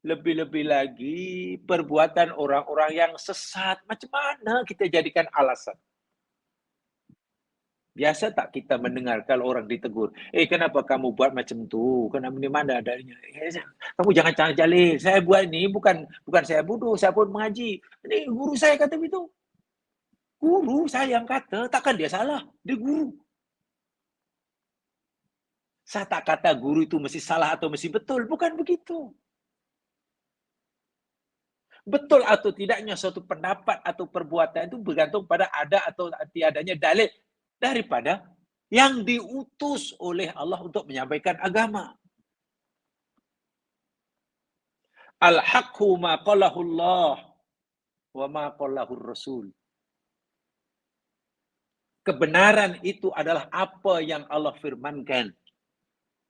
Speaker 1: Lebih-lebih lagi perbuatan orang-orang yang sesat. Macam mana kita jadikan alasan? Biasa tak kita mendengar kalau orang ditegur, kenapa kamu buat macam tu? Kenapa ni mana adanya? Kamu jangan jalil. Saya buat ini bukan saya bodoh, saya pun mengaji. Ini guru saya kata begitu. Guru saya yang kata, takkan dia salah. Dia guru. Saya tak kata guru itu mesti salah atau mesti betul. Bukan begitu. Betul atau tidaknya suatu pendapat atau perbuatan itu bergantung pada ada atau tiadanya dalil daripada yang diutus oleh Allah untuk menyampaikan agama. Al-haqqu ma qalahu Allah wa ma qalahu Rasul. Kebenaran itu adalah apa yang Allah firmankan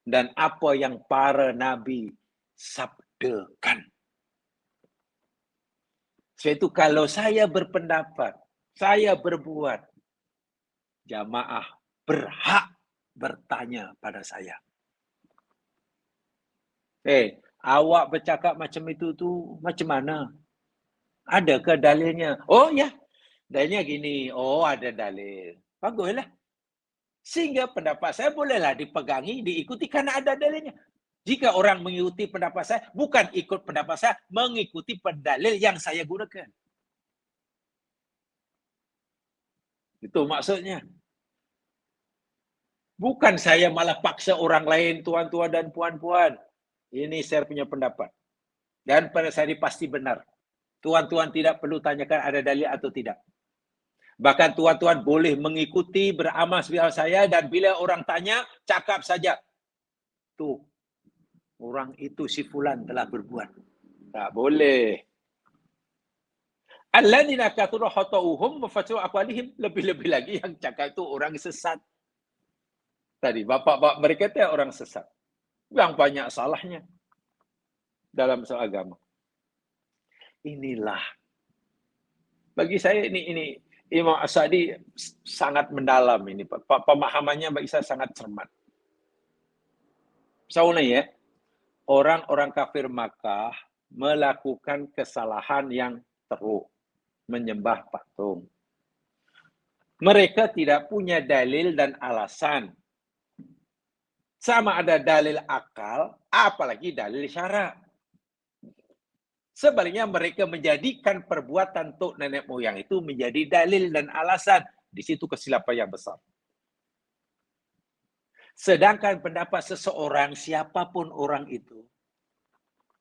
Speaker 1: dan apa yang para nabi sabdakan. Sebab itu kalau saya berpendapat, saya berbuat, jamaah berhak bertanya pada saya. Awak bercakap macam itu tu macam mana? Adakah dalilnya? Oh ya, dalilnya gini. Oh ada dalil. Baguslah. Sehingga pendapat saya bolehlah dipegangi, diikuti karena ada dalilnya. Jika orang mengikuti pendapat saya, bukan ikut pendapat saya, mengikuti dalil yang saya gunakan. Itu maksudnya. Bukan saya malah paksa orang lain, tuan-tuan dan puan-puan. Ini saya punya pendapat. Dan pada saya ini pasti benar. Tuan-tuan tidak perlu tanyakan ada dalil atau tidak. Bahkan tuan-tuan boleh mengikuti, beramal seperti saya, dan bila orang tanya, cakap saja. Tuh, orang itu si fulan telah berbuat. Tak boleh. Alladzina kathura khata'uhum wa fatu aqwalihim. Lebih-lebih lagi yang cakap itu orang sesat. Tadi, bapak-bapak mereka itu orang sesat. Yang banyak salahnya dalam soal agama. Inilah. Bagi saya ini Imam As-Sa'di sangat mendalam ini. Pemahamannya bagi saya sangat cermat. Soalnya ya, orang-orang kafir Makkah melakukan kesalahan yang teruk, menyembah patung. Mereka tidak punya dalil dan alasan. Sama ada dalil akal, apalagi dalil syara. Sebaliknya mereka menjadikan perbuatan tok nenek moyang itu menjadi dalil dan alasan. Di situ kesilapan yang besar. Sedangkan pendapat seseorang, siapapun orang itu,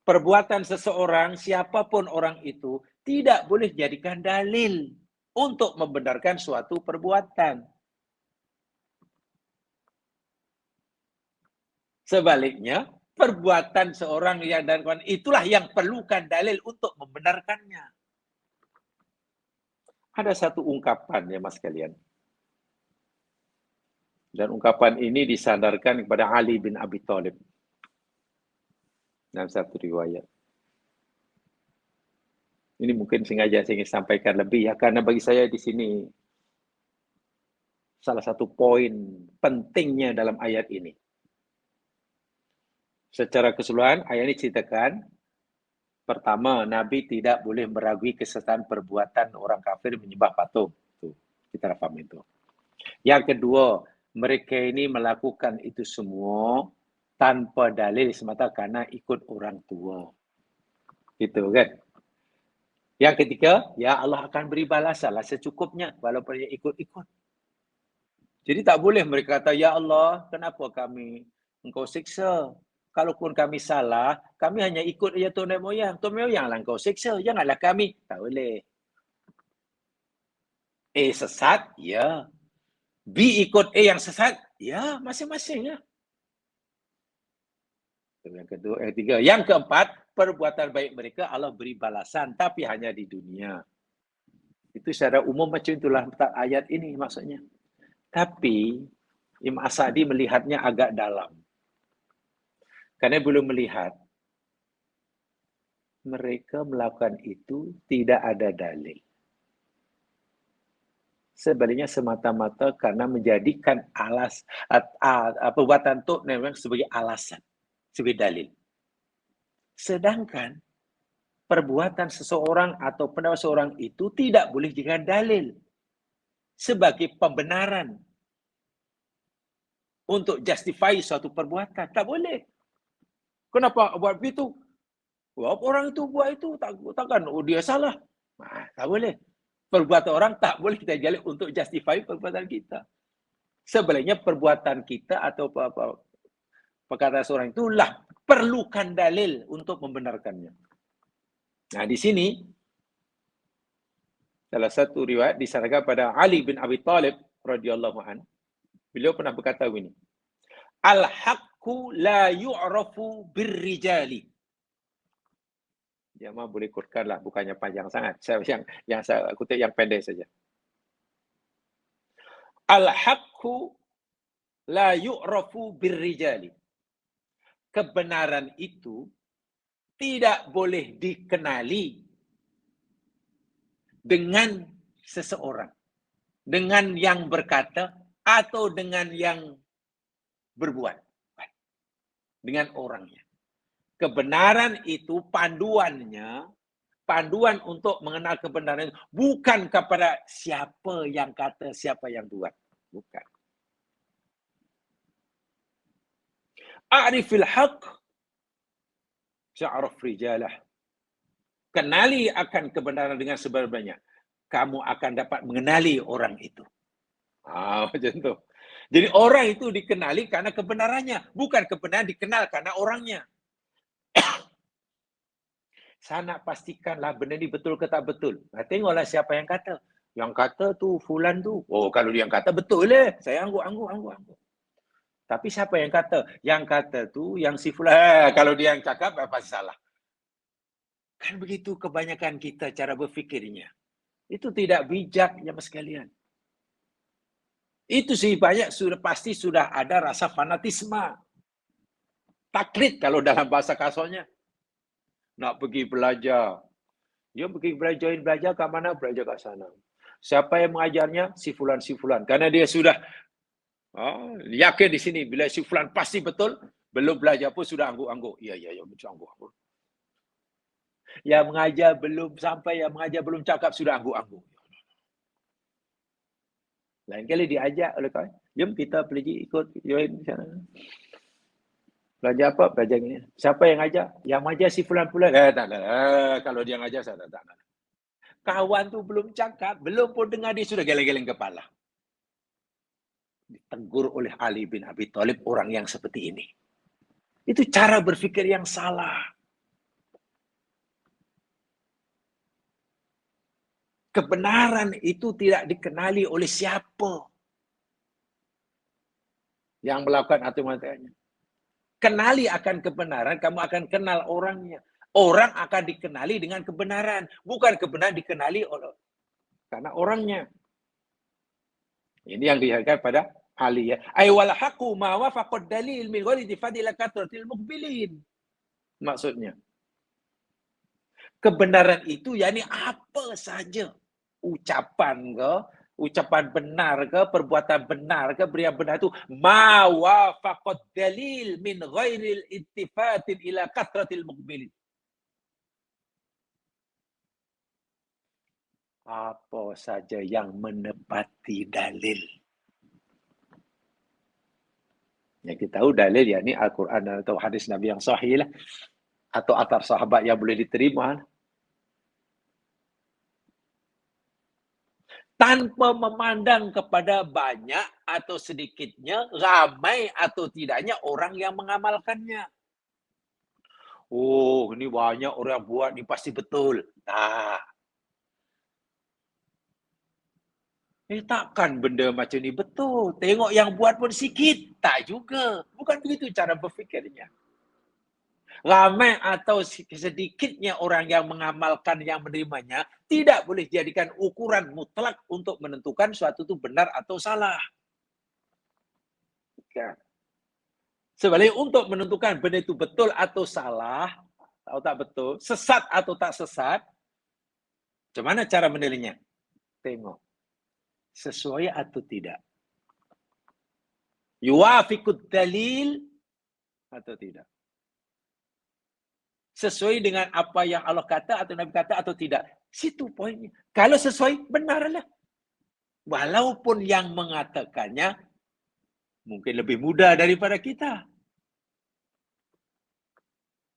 Speaker 1: perbuatan seseorang, siapapun orang itu, tidak boleh dijadikan dalil untuk membenarkan suatu perbuatan. Sebaliknya, perbuatan seorang yang dan itulah yang perlukan dalil untuk membenarkannya. Ada satu ungkapan ya mas kalian. Dan ungkapan ini disandarkan kepada Ali bin Abi Thalib. Dalam satu riwayat. Ini mungkin sengaja saya ingin sampaikan lebih ya, karena bagi saya di sini salah satu poin pentingnya dalam ayat ini. Secara keseluruhan, ayat ini ceritakan, pertama, Nabi tidak boleh meragui kesesatan perbuatan orang kafir menyembah patung. Tuh, kita paham itu. Yang kedua, mereka ini melakukan itu semua tanpa dalil semata karena ikut orang tua. Gitu kan? Yang ketiga, ya Allah akan beri balasan lah secukupnya walaupun dia ikut-ikut. Jadi tak boleh mereka kata, ya Allah, kenapa kami engkau siksa? Kalaupun kami salah, kami hanya ikut aja tok nenek moyang. Tok moyang lah engkau siksa, janganlah kami. Tak boleh. A sesat, ya. B ikut A yang sesat, ya masing-masing ya. Yang kedua, yang ketiga. Yang keempat, perbuatan baik mereka Allah beri balasan, tapi hanya di dunia. Itu secara umum macam itulah ayat ini maksudnya. Tapi Imam As-Sa'di melihatnya agak dalam. Karena belum melihat mereka melakukan itu tidak ada dalil. Sebaliknya semata-mata karena menjadikan perbuatan itu memang sebagai alasan, sebagai dalil. Sedangkan perbuatan seseorang atau pendapat seseorang itu tidak boleh dijadikan dalil sebagai pembenaran untuk justify suatu perbuatan. Tak boleh. Kenapa buat begitu? Orang itu buat itu, takkan dia salah. Tak boleh. Perbuatan orang tak boleh kita jalin untuk justify perbuatan kita. Sebaliknya perbuatan kita atau perkataan seorang itulah perlukan dalil untuk membenarkannya. Nah, di sini salah satu riwayat disandarkan pada Ali bin Abi Thalib radhiyallahu an. Beliau pernah berkata begini. Al-haqqu la yu'rafu birrijali. Jemaah boleh ikutkanlah, bukannya panjang sangat. Yang saya kutip yang pendek saja. Al-haqqu la yu'rafu birrijali. Kebenaran itu tidak boleh dikenali dengan seseorang. Dengan yang berkata atau dengan yang berbuat. Dengan orangnya. Kebenaran itu panduannya, panduan untuk mengenal kebenaran itu bukan kepada siapa yang kata, siapa yang buat. Bukan. A'rifil haqq sya'raf rijalah. Kenali akan kebenaran dengan sebenarnya. Kamu akan dapat mengenali orang itu. Macam tu. Jadi orang itu dikenali karena kebenarannya. Bukan kebenaran dikenal karena orangnya. Saya nak pastikanlah benda ni betul ke tak betul. Tengoklah siapa yang kata. Yang kata tu fulan tu. Oh, kalau dia yang kata betul lah. Saya angguk. Tapi siapa yang kata? Yang kata tu yang si fulan. Kalau dia yang cakap pasti salah. Kan begitu kebanyakan kita cara berfikirnya. Itu tidak bijak ya mas sekalian. Itu sih banyak pasti sudah ada rasa fanatisme. Taklid kalau dalam bahasa kasarnya. Nak pergi belajar. Dia pergi belajar ke mana? Belajar kat sana. Siapa yang mengajarnya? Si fulan. Karena dia sudah yakin di sini. Bila si fulan pasti betul. Belum belajar pun sudah angguk-angguk. Ya, betul angguk-angguk. Yang mengajar belum sampai, yang mengajar belum cakap sudah angguk-angguk. Lain kali diajak oleh kawan. Jom kita pergi ikut join sana. Belajar apa? Belajar ini. Siapa yang ajar? Yang mengajar si fulan-fulan. Tak. Kalau dia mengajar, saya tak. Kawan tu belum cakap, belum pun dengar, dia sudah geleng-geleng kepala. Ditegur oleh Ali bin Abi Thalib orang yang seperti ini. Itu cara berfikir yang salah. Kebenaran itu tidak dikenali oleh siapa yang melakukan aturan-aturannya. Kenali akan kebenaran, kamu akan kenal orangnya. Orang akan dikenali dengan kebenaran. Bukan kebenaran dikenali oleh karena orangnya. Ini yang dihadapkan pada Ali ya. Ay wal haqu ma wafaqad dalil min ghairi tifadil katratil muqbilin. Maksudnya. Kebenaran itu yakni apa saja. Ucapan ke, ucapan benar ke, perbuatan benar ke, yang benar itu ma wafaqad dalil min ghairil ittifatin ila katratil muqbilin. Apa saja yang menepati dalil. Ya, kita tahu dalil yakni Al-Quran atau hadis Nabi yang sahih lah. Atau atar sahabat yang boleh diterima. Tanpa memandang kepada banyak atau sedikitnya, ramai atau tidaknya orang yang mengamalkannya. Oh, ini banyak orang buat, ini pasti betul. Takkan benda macam ni betul. Tengok yang buat pun sikit. Tak juga. Bukan begitu cara berfikirnya. Ramai atau sedikitnya orang yang mengamalkan, yang menerimanya, tidak boleh dijadikan ukuran mutlak untuk menentukan suatu itu benar atau salah. Ya. Sebaliknya untuk menentukan benda itu betul atau salah, atau tak betul, sesat atau tak sesat, macam mana cara menilainya? Tengok. Sesuai atau tidak. Yuwafiqud dalil atau tidak. Sesuai dengan apa yang Allah kata atau Nabi kata atau tidak. Situ poinnya. Kalau sesuai, benarlah. Walaupun yang mengatakannya mungkin lebih muda daripada kita.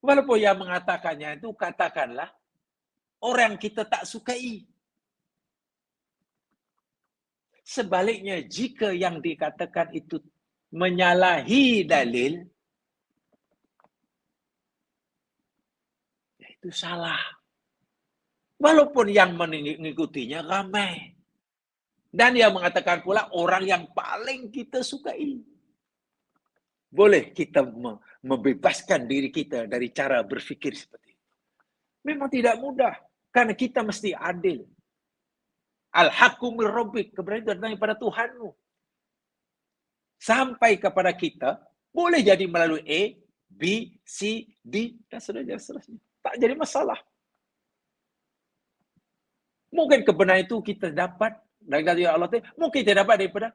Speaker 1: Walaupun yang mengatakannya itu katakanlah orang kita tak sukai. Sebaliknya, jika yang dikatakan itu menyalahi dalil, itu salah. Walaupun yang mengikutinya ramai. Dan yang mengatakan pula orang yang paling kita sukai. Boleh kita membebaskan diri kita dari cara berfikir seperti itu. Memang tidak mudah. Karena kita mesti adil. Al-haqqu min rabbik. Kebenaran datang daripada Tuhanmu. Sampai kepada kita, boleh jadi melalui A, B, C, D, dan seterusnya. Tak jadi masalah. Mungkin kebenaran itu kita dapat dari Allah. Mungkin kita dapat daripada,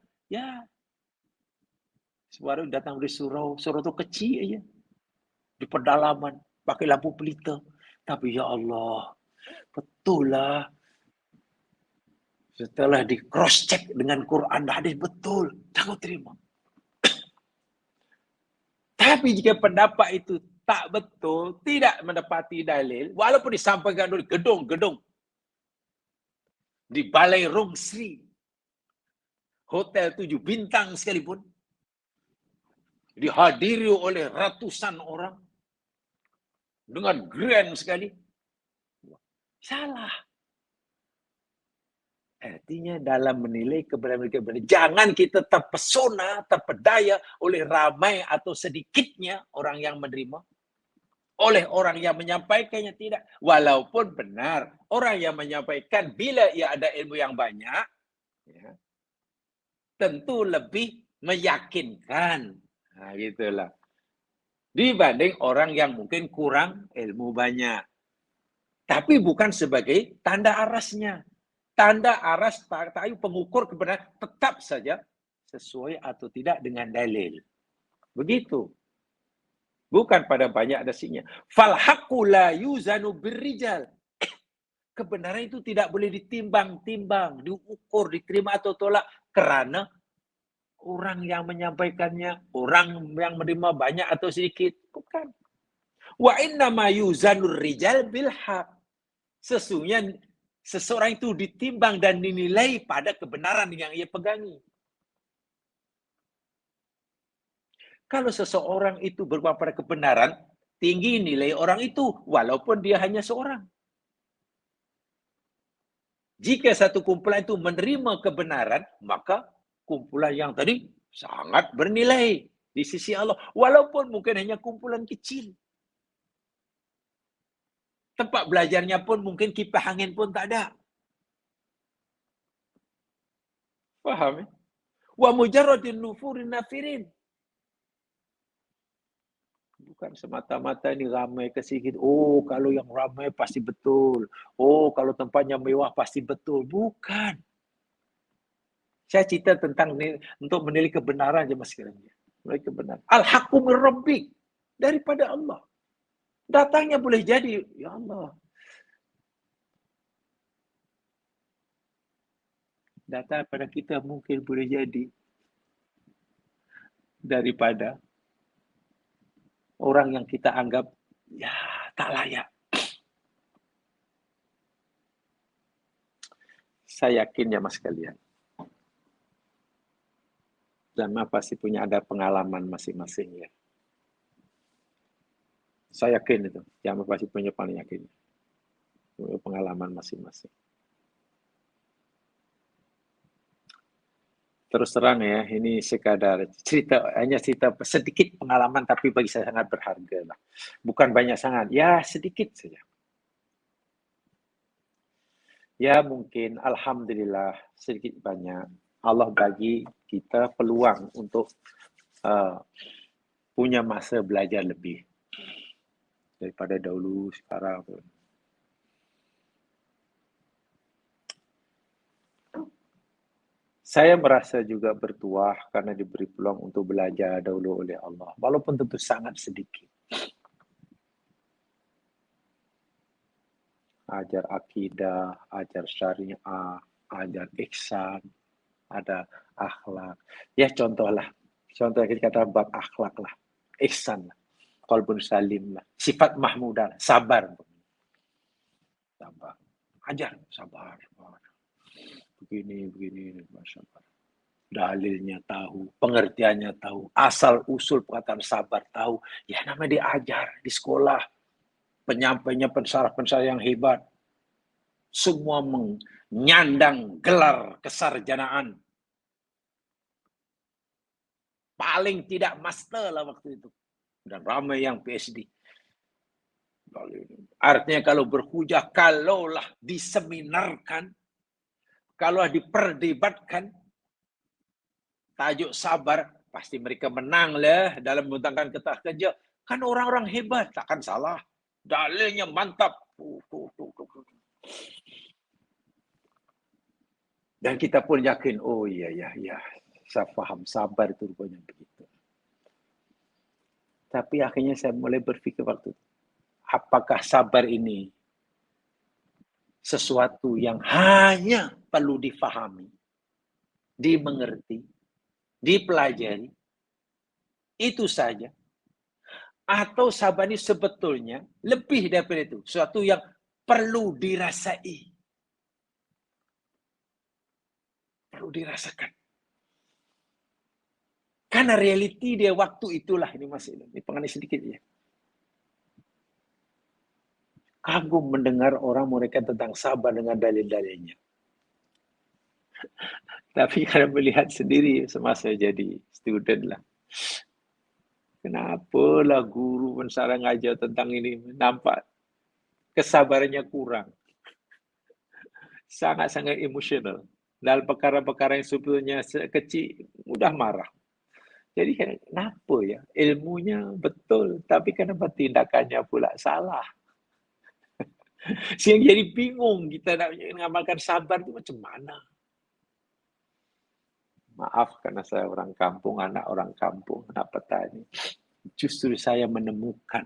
Speaker 1: suara datang dari surau itu kecil aja. Di pedalaman, pakai lampu pelita. Tapi ya Allah, betul lah. Setelah di cross check dengan Quran hadis betul, jangan terima. Tapi jika pendapat itu tak betul, tidak mendapati dalil, walaupun disampaikan oleh gedung-gedung di Balai Rung Sri, hotel 7 bintang sekalipun, dihadiri oleh ratusan orang dengan grand sekali, salah. Artinya dalam menilai kebenaran, jangan kita terpesona, terpedaya oleh ramai atau sedikitnya orang yang menerima, oleh orang yang menyampaikannya tidak. Walaupun benar, orang yang menyampaikan bila ia ada ilmu yang banyak, ya, tentu lebih meyakinkan. Nah, gitulah. Dibanding orang yang mungkin kurang ilmu banyak. Tapi bukan sebagai tanda arasnya. Tanda aras tayu pengukur kebenaran tetap saja sesuai atau tidak dengan dalil. Begitu. Bukan pada banyak dasinya. Fal haqqu la yuzanu birrijal. Kebenaran itu tidak boleh ditimbang-timbang, diukur, diterima atau tolak kerana orang yang menyampaikannya, orang yang menerima banyak atau sedikit. Bukan. Wa inna ma yuzanur rijal bil haq. Sesungguhnya seseorang itu ditimbang dan dinilai pada kebenaran yang ia pegangi. Kalau seseorang itu berpegang pada kebenaran, tinggi nilai orang itu, walaupun dia hanya seorang. Jika satu kumpulan itu menerima kebenaran, maka kumpulan yang tadi sangat bernilai di sisi Allah. Walaupun mungkin hanya kumpulan kecil. Tempat belajarnya pun mungkin kipas angin pun tak ada. Faham? Wa mujarradin nufurin nafirin. Bukan semata-mata ini ramai ke sedikit. Oh, kalau yang ramai pasti betul. Oh, kalau tempatnya mewah pasti betul. Bukan. Saya cerita tentang untuk menilai kebenaran je mas sekalian. Menilai kebenaran. Al-haqqu min rabbik. Daripada Allah. Datangnya boleh jadi. Ya Allah. Datang pada kita mungkin boleh jadi. Daripada orang yang kita anggap ya tak layak. Saya yakin ya mas sekalian. Jamaah pasti punya ada pengalaman masing-masing ya. Saya yakin itu. Jamaah pasti punya paling yakin. Punya pengalaman masing-masing. Terus terang ya, ini sekadar cerita, hanya cerita sedikit pengalaman tapi bagi saya sangat berharga lah. Bukan banyak sangat, ya sedikit saja. Ya mungkin alhamdulillah sedikit banyak Allah bagi kita peluang untuk punya masa belajar lebih daripada dahulu sekarang. Saya merasa juga bertuah karena diberi peluang untuk belajar dahulu oleh Allah, walaupun tentu sangat sedikit. Ajar akidah, ajar syariah, ajar ihsan, ada akhlak. Ya contohlah, contoh kita kata bab akhlak lah, ihsan lah, qalbun salim lah, sifat mahmudah, sabar. Sabar. Ajar, sabar. Begini, sabar. Dalilnya tahu, pengertiannya tahu, asal usul perkataan sabar tahu. Ya namanya diajar di sekolah. Penyampainya pensarah-pensarah yang hebat. Semua menyandang gelar kesarjanaan. Paling tidak master lah waktu itu. Dan ramai yang PhD. Artinya kalau berhujah, kalaulah diseminarkan, kalau diperdebatkan, tajuk sabar, pasti mereka menang lah dalam membentangkan ketah kerja. Kan orang-orang hebat, takkan salah. Dalilnya mantap. Dan kita pun yakin, oh iya, saya faham sabar itu rupanya begitu. Tapi akhirnya saya mulai berpikir waktu itu, apakah sabar ini sesuatu yang hanya perlu difahami, dimengerti, dipelajari, itu saja? Atau sabar ini sebetulnya lebih daripada itu, sesuatu yang perlu dirasai, perlu dirasakan. Karena realiti dia waktu itulah, ini masih ini pengen sedikit ya. Kagum mendengar orang mereka tentang sabar dengan dalil-dalilnya. Tapi kalau melihat sendiri semasa jadi student lah. Kenapalah guru pensara ngajar tentang ini, nampak kesabarannya kurang. Sangat-sangat emosional. Dalam perkara-perkara yang sebetulnya kecil, mudah marah. Jadi kenapa ya? Ilmunya betul, tapi kenapa tindakannya pula salah? Yang jadi bingung kita nak mengamalkan sabar itu macam mana? Maaf karena saya orang kampung, anak orang kampung, anak petani. Justru saya menemukan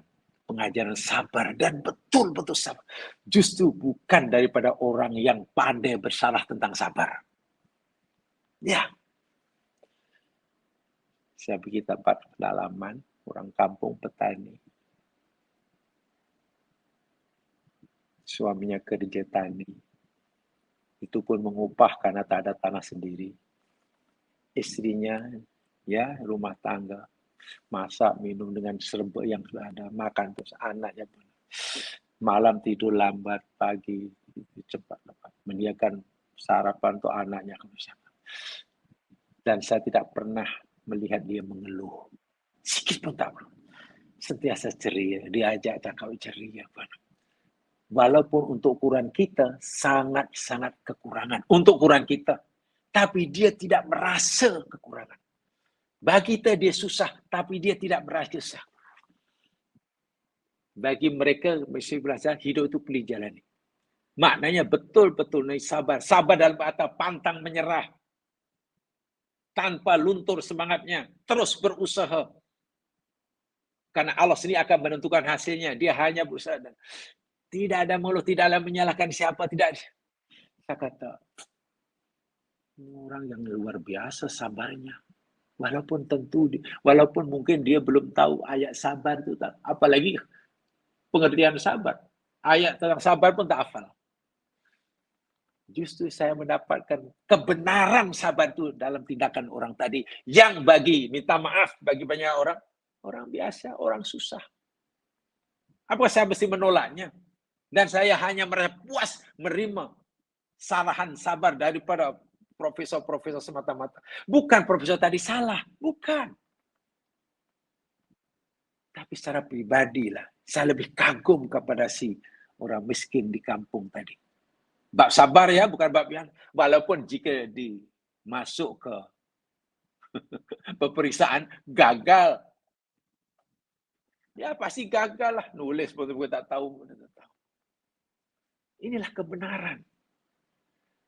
Speaker 1: pengajaran sabar dan betul-betul sabar. Justru bukan daripada orang yang pandai bersalah tentang sabar. Ya. Saya pergi tempat pedalaman, orang kampung petani. Suaminya kerja tani. Itu pun mengupah karena tak ada tanah sendiri. Istrinya, ya, rumah tangga. Masak, minum dengan serbuk yang sudah ada. Makan terus anaknya pun. Malam tidur lambat, pagi cepat. Menyediakan sarapan untuk anaknya. Dan saya tidak pernah melihat dia mengeluh. Sikit pun tak pernah. Sentiasa ceria. Diajak cakap ceria. Walaupun untuk ukuran kita sangat-sangat kekurangan. Untuk ukuran kita. Tapi dia tidak merasa kekurangan. Bagi kita dia susah, tapi dia tidak merasa susah. Bagi mereka, mesti belajar hidup itu pilih jalani. Maknanya betul-betul sabar. Sabar dalam kata pantang menyerah. Tanpa luntur semangatnya. Terus berusaha. Karena Allah sendiri akan menentukan hasilnya. Dia hanya berusaha. Tidak ada mengeluh, tidak ada menyalahkan siapa. Tidak. Saya kata, orang yang luar biasa sabarnya. Walaupun mungkin dia belum tahu ayat sabar itu, apalagi pengertian sabar. Ayat tentang sabar pun tak hafal. Justru saya mendapatkan kebenaran sabar itu dalam tindakan orang tadi. Yang minta maaf bagi banyak orang biasa, orang susah. Apa saya mesti menolaknya? Dan saya hanya merasa puas menerima salahan sabar daripada profesor-profesor semata-mata. Bukan profesor tadi salah, bukan. Tapi secara pribadi lah, saya lebih kagum kepada si orang miskin di kampung tadi. Bab sabar ya, bukan bab yang, walaupun jika masuk ke peperiksaan, gagal. Ya pasti gagal lah, nulis pun tak tahu. Inilah kebenaran.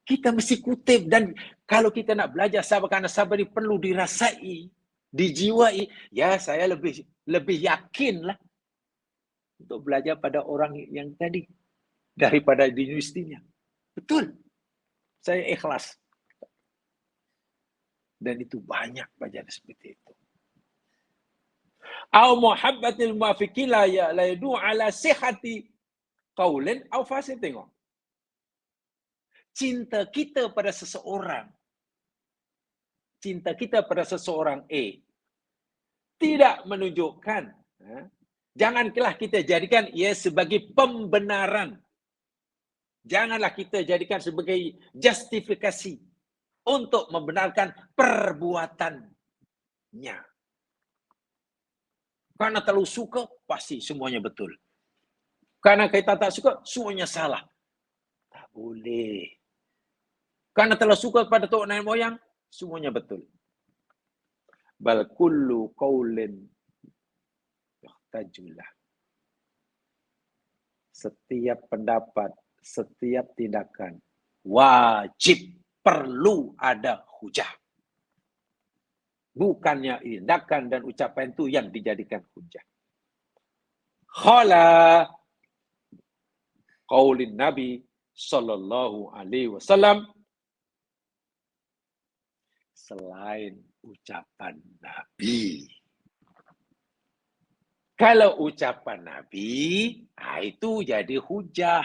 Speaker 1: Kita mesti kutip, dan kalau kita nak belajar sabar, karena sabar ini perlu dirasai, dijiwai, ya saya lebih yakin lah untuk belajar pada orang yang tadi daripada di universitinya. Betul. Saya ikhlas. Dan itu banyak belajar seperti itu. Au muhabbatil muafiqin la yadu ala sihhati qaulin au fasid. Tengok. Cinta kita pada seseorang A tidak menunjukkan, janganlah kita jadikan ia sebagai pembenaran. Janganlah kita jadikan sebagai justifikasi untuk membenarkan perbuatannya. Karena terlalu suka, pasti semuanya betul. Karena kita tak suka, semuanya salah. Tak boleh. Karena terlalu suka pada tok nenek moyang, semuanya betul. Bal kullu qaulin yahtajulah. Setiap pendapat, setiap tindakan wajib perlu ada hujah. Bukannya tindakan dan ucapan itu yang dijadikan hujah. Khala qaulin Nabi sallallahu alaihi wasallam, selain ucapan Nabi. Kalau ucapan Nabi, itu jadi hujah.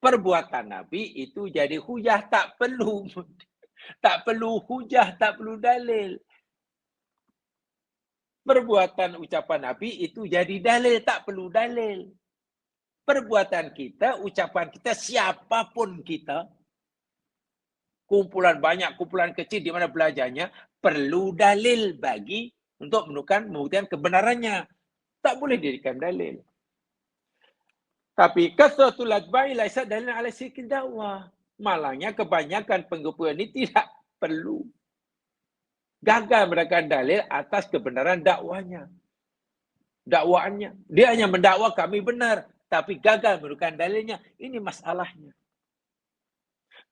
Speaker 1: Perbuatan Nabi itu jadi hujah, tak perlu hujah, tak perlu dalil. Perbuatan ucapan Nabi itu jadi dalil, tak perlu dalil. Perbuatan kita, ucapan kita, siapapun kita, kumpulan banyak, kumpulan kecil di mana belajarnya, perlu dalil bagi untuk membuktikan kebenarannya. Tak boleh dijadikan dalil. Tapi kasratul atba'i laisa dalilan ala sidqid dakwah. Malangnya kebanyakan pengikut ini tidak perlu. Gagal mereka dalil atas kebenaran dakwaannya. Dia hanya mendakwa kami benar, tapi gagal memberikan dalilnya. Ini masalahnya.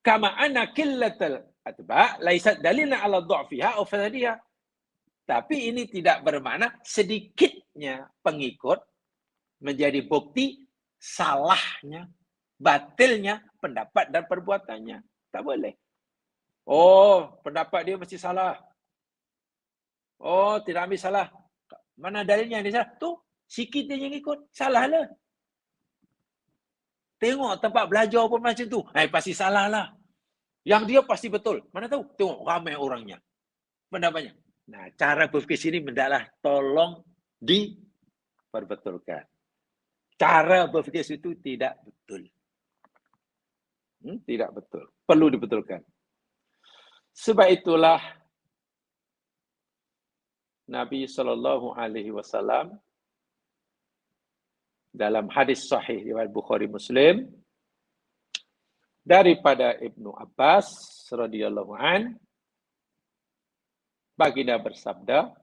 Speaker 1: Kama anna qillatul atba' laisat dalilan ala dha'fiha aw fasadiha. Tapi ini tidak bermakna sedikitnya pengikut menjadi bukti salahnya, batilnya pendapat dan perbuatannya. Tak boleh. Oh, pendapat dia mesti salah. Oh, tidak ambil salah. Mana dalilnya dia salah? Tu, sikit dia yang ikut. Salah lah. Tengok tempat belajar pun macam tu. Pasti salah lah. Yang dia pasti betul. Mana tahu? Tengok ramai orangnya. Pendapatnya. Nah, cara berfikir sini hendaklah tolong diperbetulkan. Cara berfikir itu tidak betul. Tidak betul. Perlu dibetulkan. Sebab itulah Nabi SAW dalam hadis sahih riwayat Bukhari Muslim daripada Ibnu Abbas radhiyallahu an, baginda bersabda,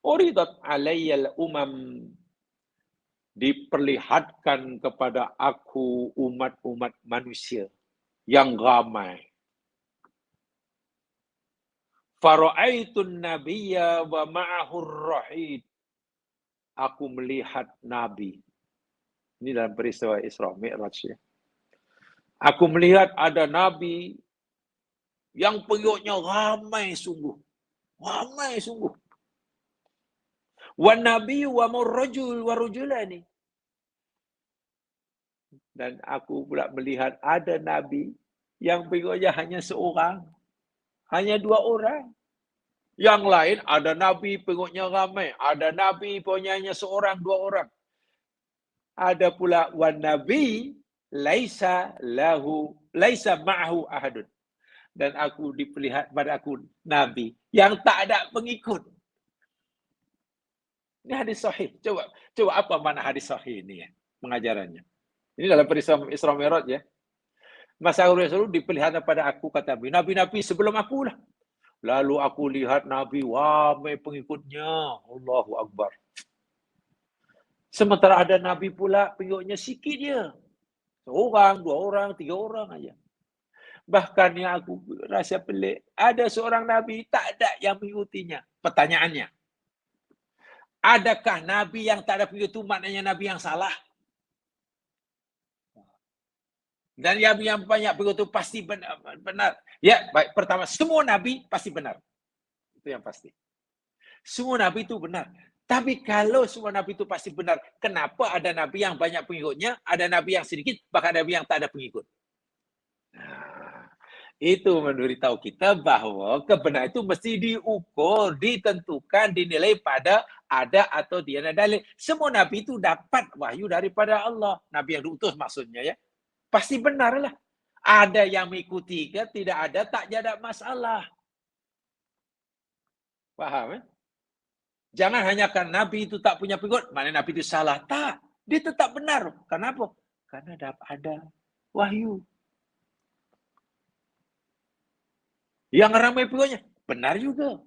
Speaker 1: "Uridat alayyal umam," diperlihatkan kepada aku umat-umat manusia yang ramai. Fara'aitun nabiyya wa ma'ahur rahid. Aku melihat Nabi. Ini dalam peristiwa Isra Mi'raj ya. Aku melihat ada Nabi yang pengikutnya ramai sungguh. Ramai sungguh. Wa nabi wa murrajul wa rujulani. Dan aku pula melihat ada Nabi yang pengikutnya hanya seorang. Hanya 2 orang. Yang lain ada Nabi pengikutnya ramai. Ada Nabi pengikutnya hanya seorang, 2 orang. Ada pula wan nabi laisa ma'ahu ahadun. Dan aku diperlihat pada aku Nabi yang tak ada pengikut. Ini hadis sahih. Coba apa makna hadis sahih ini ya? Pengajarannya. Ini dalam peristiwa Isra Mi'raj ya. Masa Rasul diperlihatkan pada aku, kata Nabi-Nabi sebelum aku lah. Lalu aku lihat Nabi, ramai pengikutnya. Allahu Akbar. Sementara ada Nabi pula, pengikutnya sikit dia. 1 orang, 2 orang, 3 orang aja. Bahkan yang aku rasa pelik, ada seorang Nabi, tak ada yang mengikutinya. Pertanyaannya, adakah Nabi yang tak ada pengikut itu maknanya Nabi yang salah? Dan yang banyak pengikut itu pasti benar. Ya, baik. Pertama, semua Nabi pasti benar. Itu yang pasti. Semua Nabi itu benar. Tapi kalau semua Nabi itu pasti benar, kenapa ada Nabi yang banyak pengikutnya, ada Nabi yang sedikit, bahkan Nabi yang tak ada pengikut? Nah, itu memberitahu kita bahwa kebenaran itu mesti diukur, ditentukan, dinilai pada ada atau tiada dalil. Semua Nabi itu dapat wahyu daripada Allah. Nabi yang diutus maksudnya ya. Pasti benar lah. Ada yang mengikuti ke, tidak ada, tak ada masalah. Paham? Jangan hanya kan Nabi itu tak punya pengikut, mana Nabi itu salah. Tak, dia tetap benar. Kenapa? Karena ada wahyu. Yang ramai pengikutnya, benar juga.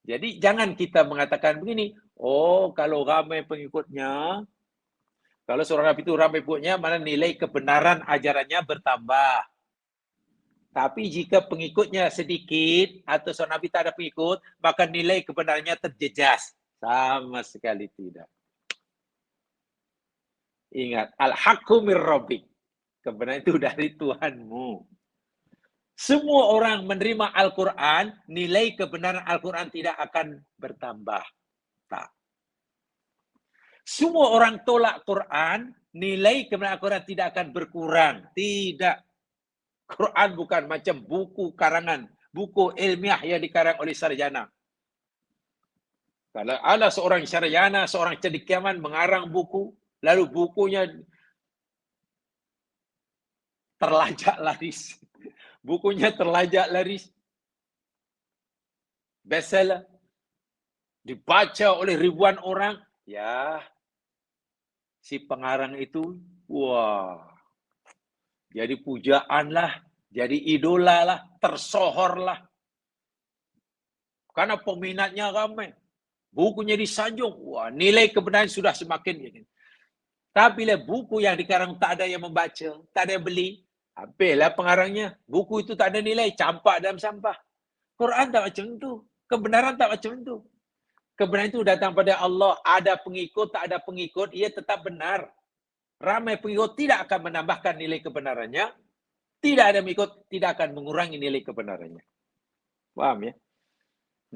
Speaker 1: Jadi jangan kita mengatakan begini, oh kalau ramai pengikutnya, kalau seorang Nabi itu ramai pengikutnya, mana nilai kebenaran ajarannya bertambah. Tapi jika pengikutnya sedikit atau seorang Nabi tak ada pengikut, maka nilai kebenarannya terjejas. Sama sekali tidak. Ingat, al-haqqu mir rabbik. Kebenaran itu dari Tuhanmu. Semua orang menerima Al-Quran, nilai kebenaran Al-Quran tidak akan bertambah. Tak. Semua orang tolak Quran, nilai kebenaran Al-Quran tidak akan berkurang. Tidak. Quran bukan macam buku karangan, buku ilmiah yang dikarang oleh sarjana. Kalau ada seorang sarjana, seorang cendekiawan mengarang buku, lalu bukunya terlajak laris. Bukunya terlajak laris. Bestseller. Dibaca oleh ribuan orang. Ya, si pengarang itu, wah, jadi pujaan lah, jadi idola lah, tersohor lah. Karena peminatnya ramai. Bukunya disanjung. Wah, nilai kebenaran sudah semakin. Tapi bila buku yang dikarang tak ada yang membaca, tak ada yang beli, habislah pengarangnya. Buku itu tak ada nilai, campak dalam sampah. Quran tak macam itu. Kebenaran tak macam itu. Kebenaran itu datang pada Allah. Ada pengikut, tak ada pengikut, ia tetap benar. Ramai pengikut tidak akan menambahkan nilai kebenarannya. Tidak ada pengikut, tidak akan mengurangi nilai kebenarannya. Paham ya?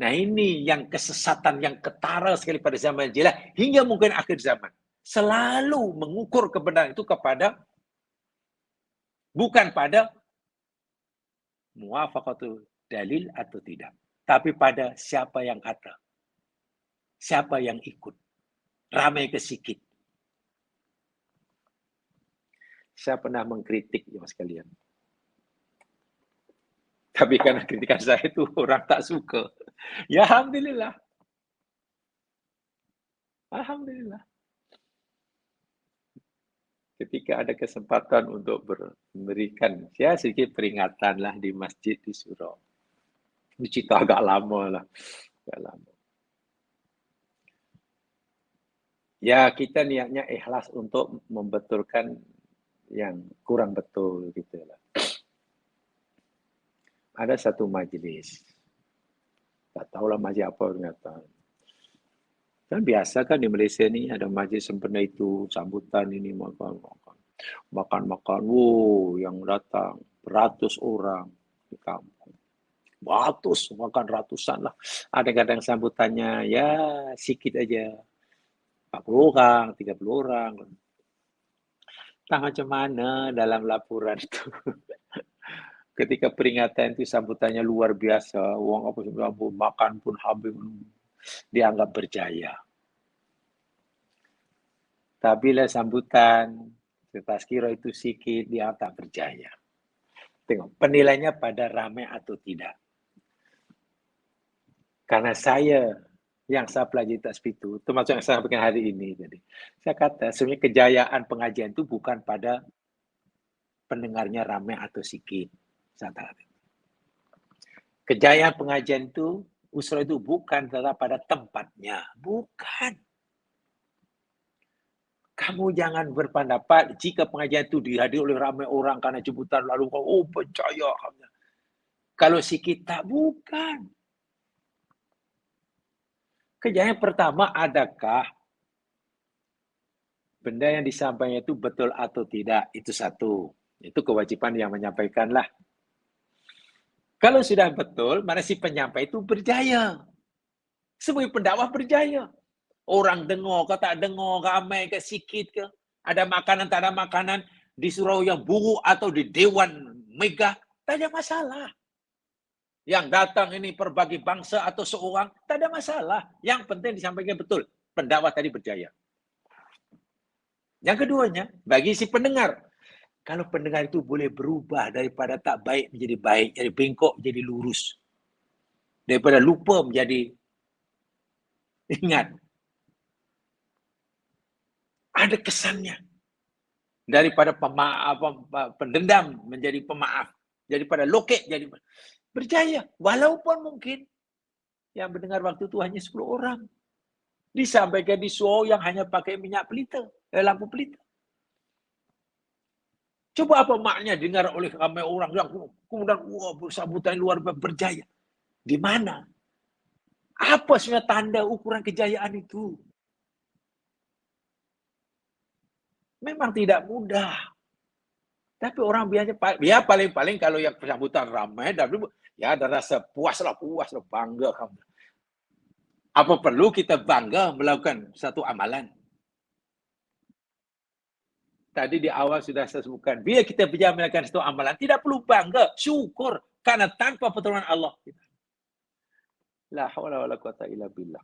Speaker 1: Nah ini yang kesesatan yang ketara sekali pada zaman jelas hingga mungkin akhir zaman. Selalu mengukur kebenaran itu kepada bukan pada muwafaqatul dalil atau tidak, tapi pada siapa yang ada, siapa yang ikut, ramai ke sikit. Saya pernah mengkritik ya mas kalian, tapi karena kritikan saya itu orang tak suka. Ya alhamdulillah, alhamdulillah. Ketika ada kesempatan untuk memberikan ya sedikit peringatan lah di masjid di Surau. Ini cerita agak lama lah. Agak lama. Ya kita niatnya ikhlas untuk membetulkan yang kurang betul gitu lah. Ada satu majlis. Tak tahulah majlis apa ternyata. Kan biasa kan di Malaysia ni ada majlis sempena itu, sambutan ini, makan-makan. Makan-makan, yang datang beratus orang di kampung. Beratus, makan ratusan lah. Ada kadang sambutannya, ya sikit aja. 40 orang, 30 orang. Tak macam mana dalam laporan itu. Ketika peringatan itu sambutannya luar biasa. Orang apa sebab makan pun habis. Dianggap berjaya. Tapi bila sambutan, tazkirah itu sikit, dia tak berjaya. Tengok, penilaiannya pada ramai atau tidak. Karena saya, yang saya pelajari tasbih itu, termasuk yang saya sampaikan hari ini. Jadi, saya kata, sebenarnya kejayaan pengajian itu bukan pada pendengarnya ramai atau sikit. Saya kata. Kejayaan pengajian itu, usul itu bukan pada tempatnya. Bukan. Kamu jangan berpendapat jika pengajian itu dihadiri oleh ramai orang karena jemputan lalu kau percaya. Kalau sikit tak, bukan. Kejayaan pertama, adakah benda yang disampaikan itu betul atau tidak? Itu satu. Itu kewajiban yang menyampaikanlah. Kalau sudah betul, mana si penyampai itu berjaya. Sebagai pendakwah berjaya. Orang dengar ke tak dengar, ramai ke sikit ke, ada makanan tak ada makanan, di surau yang buruk atau di dewan megah, tak ada masalah. Yang datang ini berbagai bangsa atau seorang, tak ada masalah. Yang penting disampaikan betul. Pendakwah tadi berjaya. Yang keduanya, bagi si pendengar. Kalau pendengar itu boleh berubah daripada tak baik menjadi baik, dari bengkok menjadi lurus. Daripada lupa menjadi ingat. Ada kesannya. Daripada pendendam menjadi pemaaf. Daripada loket jadi berjaya. Walaupun mungkin yang mendengar waktu itu hanya 10 orang. Disampaikan di surau yang hanya pakai minyak pelita, lampu pelita. Coba apa maknanya dengar oleh ramai orang yang kemudian sambutan luar biasa berjaya. Di mana? Apa sebenarnya tanda ukuran kejayaan itu? Memang tidak mudah. Tapi orang biasanya, ya paling-paling kalau yang sambutan ramai, ya ada rasa puas lah, bangga. Apa perlu kita bangga melakukan satu amalan? Tadi di awal sudah saya sebutkan, bila kita berjaya melakukan satu amalan, tidak perlu bangga, syukur. Karena tanpa pertolongan Allah. La haula wala quwata illa billah.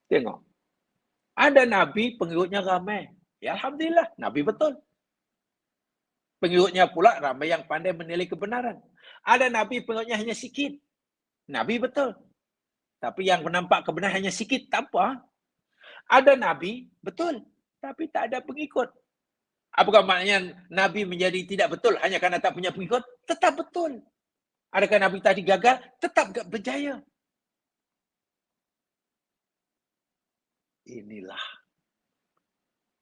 Speaker 1: Tengok. Ada Nabi, pengikutnya ramai. Ya Alhamdulillah, Nabi betul. Pengikutnya pula ramai yang pandai menilai kebenaran. Ada Nabi pengikutnya hanya sikit. Nabi betul. Tapi yang nampak kebenaran hanya sikit, tak apa. Ada Nabi, betul. Tapi tak ada pengikut. Apakah maknanya Nabi menjadi tidak betul hanya karena tak punya pengikut? Tetap betul. Adakah Nabi tadi gagal? Tetap berjaya. Inilah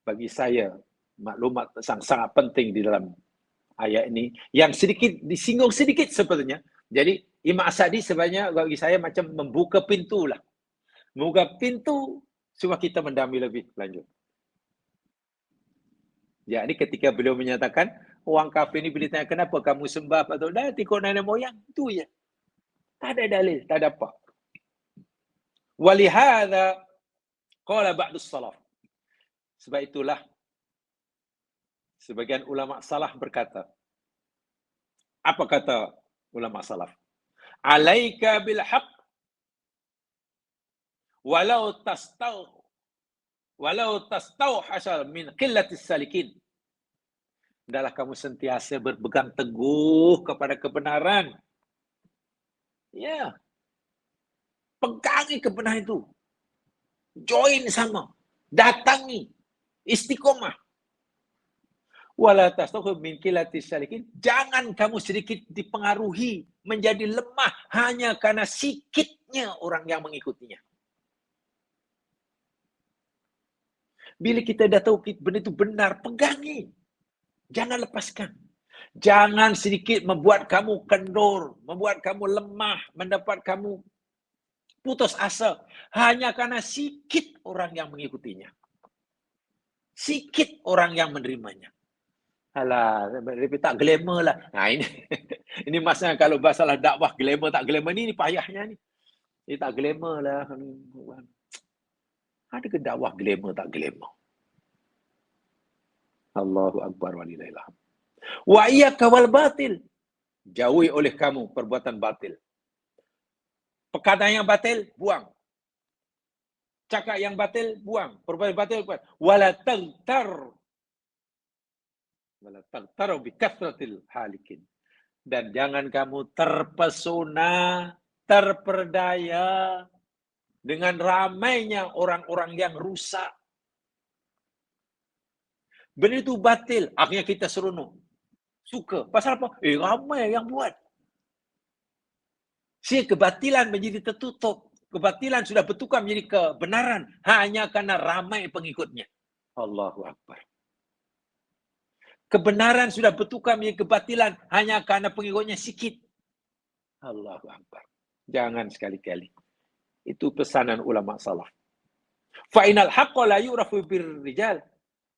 Speaker 1: bagi saya maklumat sangat penting di dalam ayat ini yang sedikit disinggung sedikit sepertinya. Jadi Imam As-Sa'di sebenarnya bagi saya macam membuka pintu lah. Membuka pintu supaya kita mendalami lebih lanjut. Jadi ketika beliau menyatakan orang kafir ini bila tanya kenapa kamu sembah atau dah ikut nenek moyang, itu ya. Tak ada dalil, tak ada apa. Walihada qala ba'dus salaf. Sebab itulah sebagian ulama salaf berkata. Apa kata ulama salaf? Alaika bil haqq walau tastauhasal min qillatis salikin. Hendaklah kamu sentiasa berpegang teguh kepada kebenaran. Ya. Pegangi kebenaran itu. Join sama. Datangi. Istiqomah. Wala tastauhu min qillatis salikin. Jangan kamu sedikit dipengaruhi menjadi lemah hanya karena sikitnya orang yang mengikutinya. Bila kita dah tahu benda itu benar, pegangi. Jangan lepaskan. Jangan sedikit membuat kamu kendur, membuat kamu lemah, mendapat kamu putus asa hanya karena sikit orang yang mengikutinya. Sikit orang yang menerimanya. Alah, lebih tak glamour lah. Nah ini masalah kalau masalah dakwah glamour tak glamour ni payahnya ni. Ini tak glamour lah. Ada ke dakwah glamour tak glamour? Allahu Akbar walillahil hamd. Wa iyyaka wal batil. Jauhi oleh kamu perbuatan batil. Perkataan yang batil, buang. Cakap yang batil, buang. Perbuatan batil, buang. Wala taghtar bi kathratil halikin. Dan jangan kamu terpesona, terperdaya dengan ramainya orang-orang yang rusak. Benda itu batil, akhirnya kita seronok. Suka. Pasal apa? Ramai yang buat. Sehingga kebatilan menjadi tertutup. Kebatilan sudah bertukar menjadi kebenaran hanya karena ramai pengikutnya. Allahu Akbar. Kebenaran sudah bertukar menjadi kebatilan hanya karena pengikutnya sikit. Allahu Akbar. Jangan sekali-kali. Itu pesanan ulama salaf. Fa'inal haqqa la yu'rafu birrijal.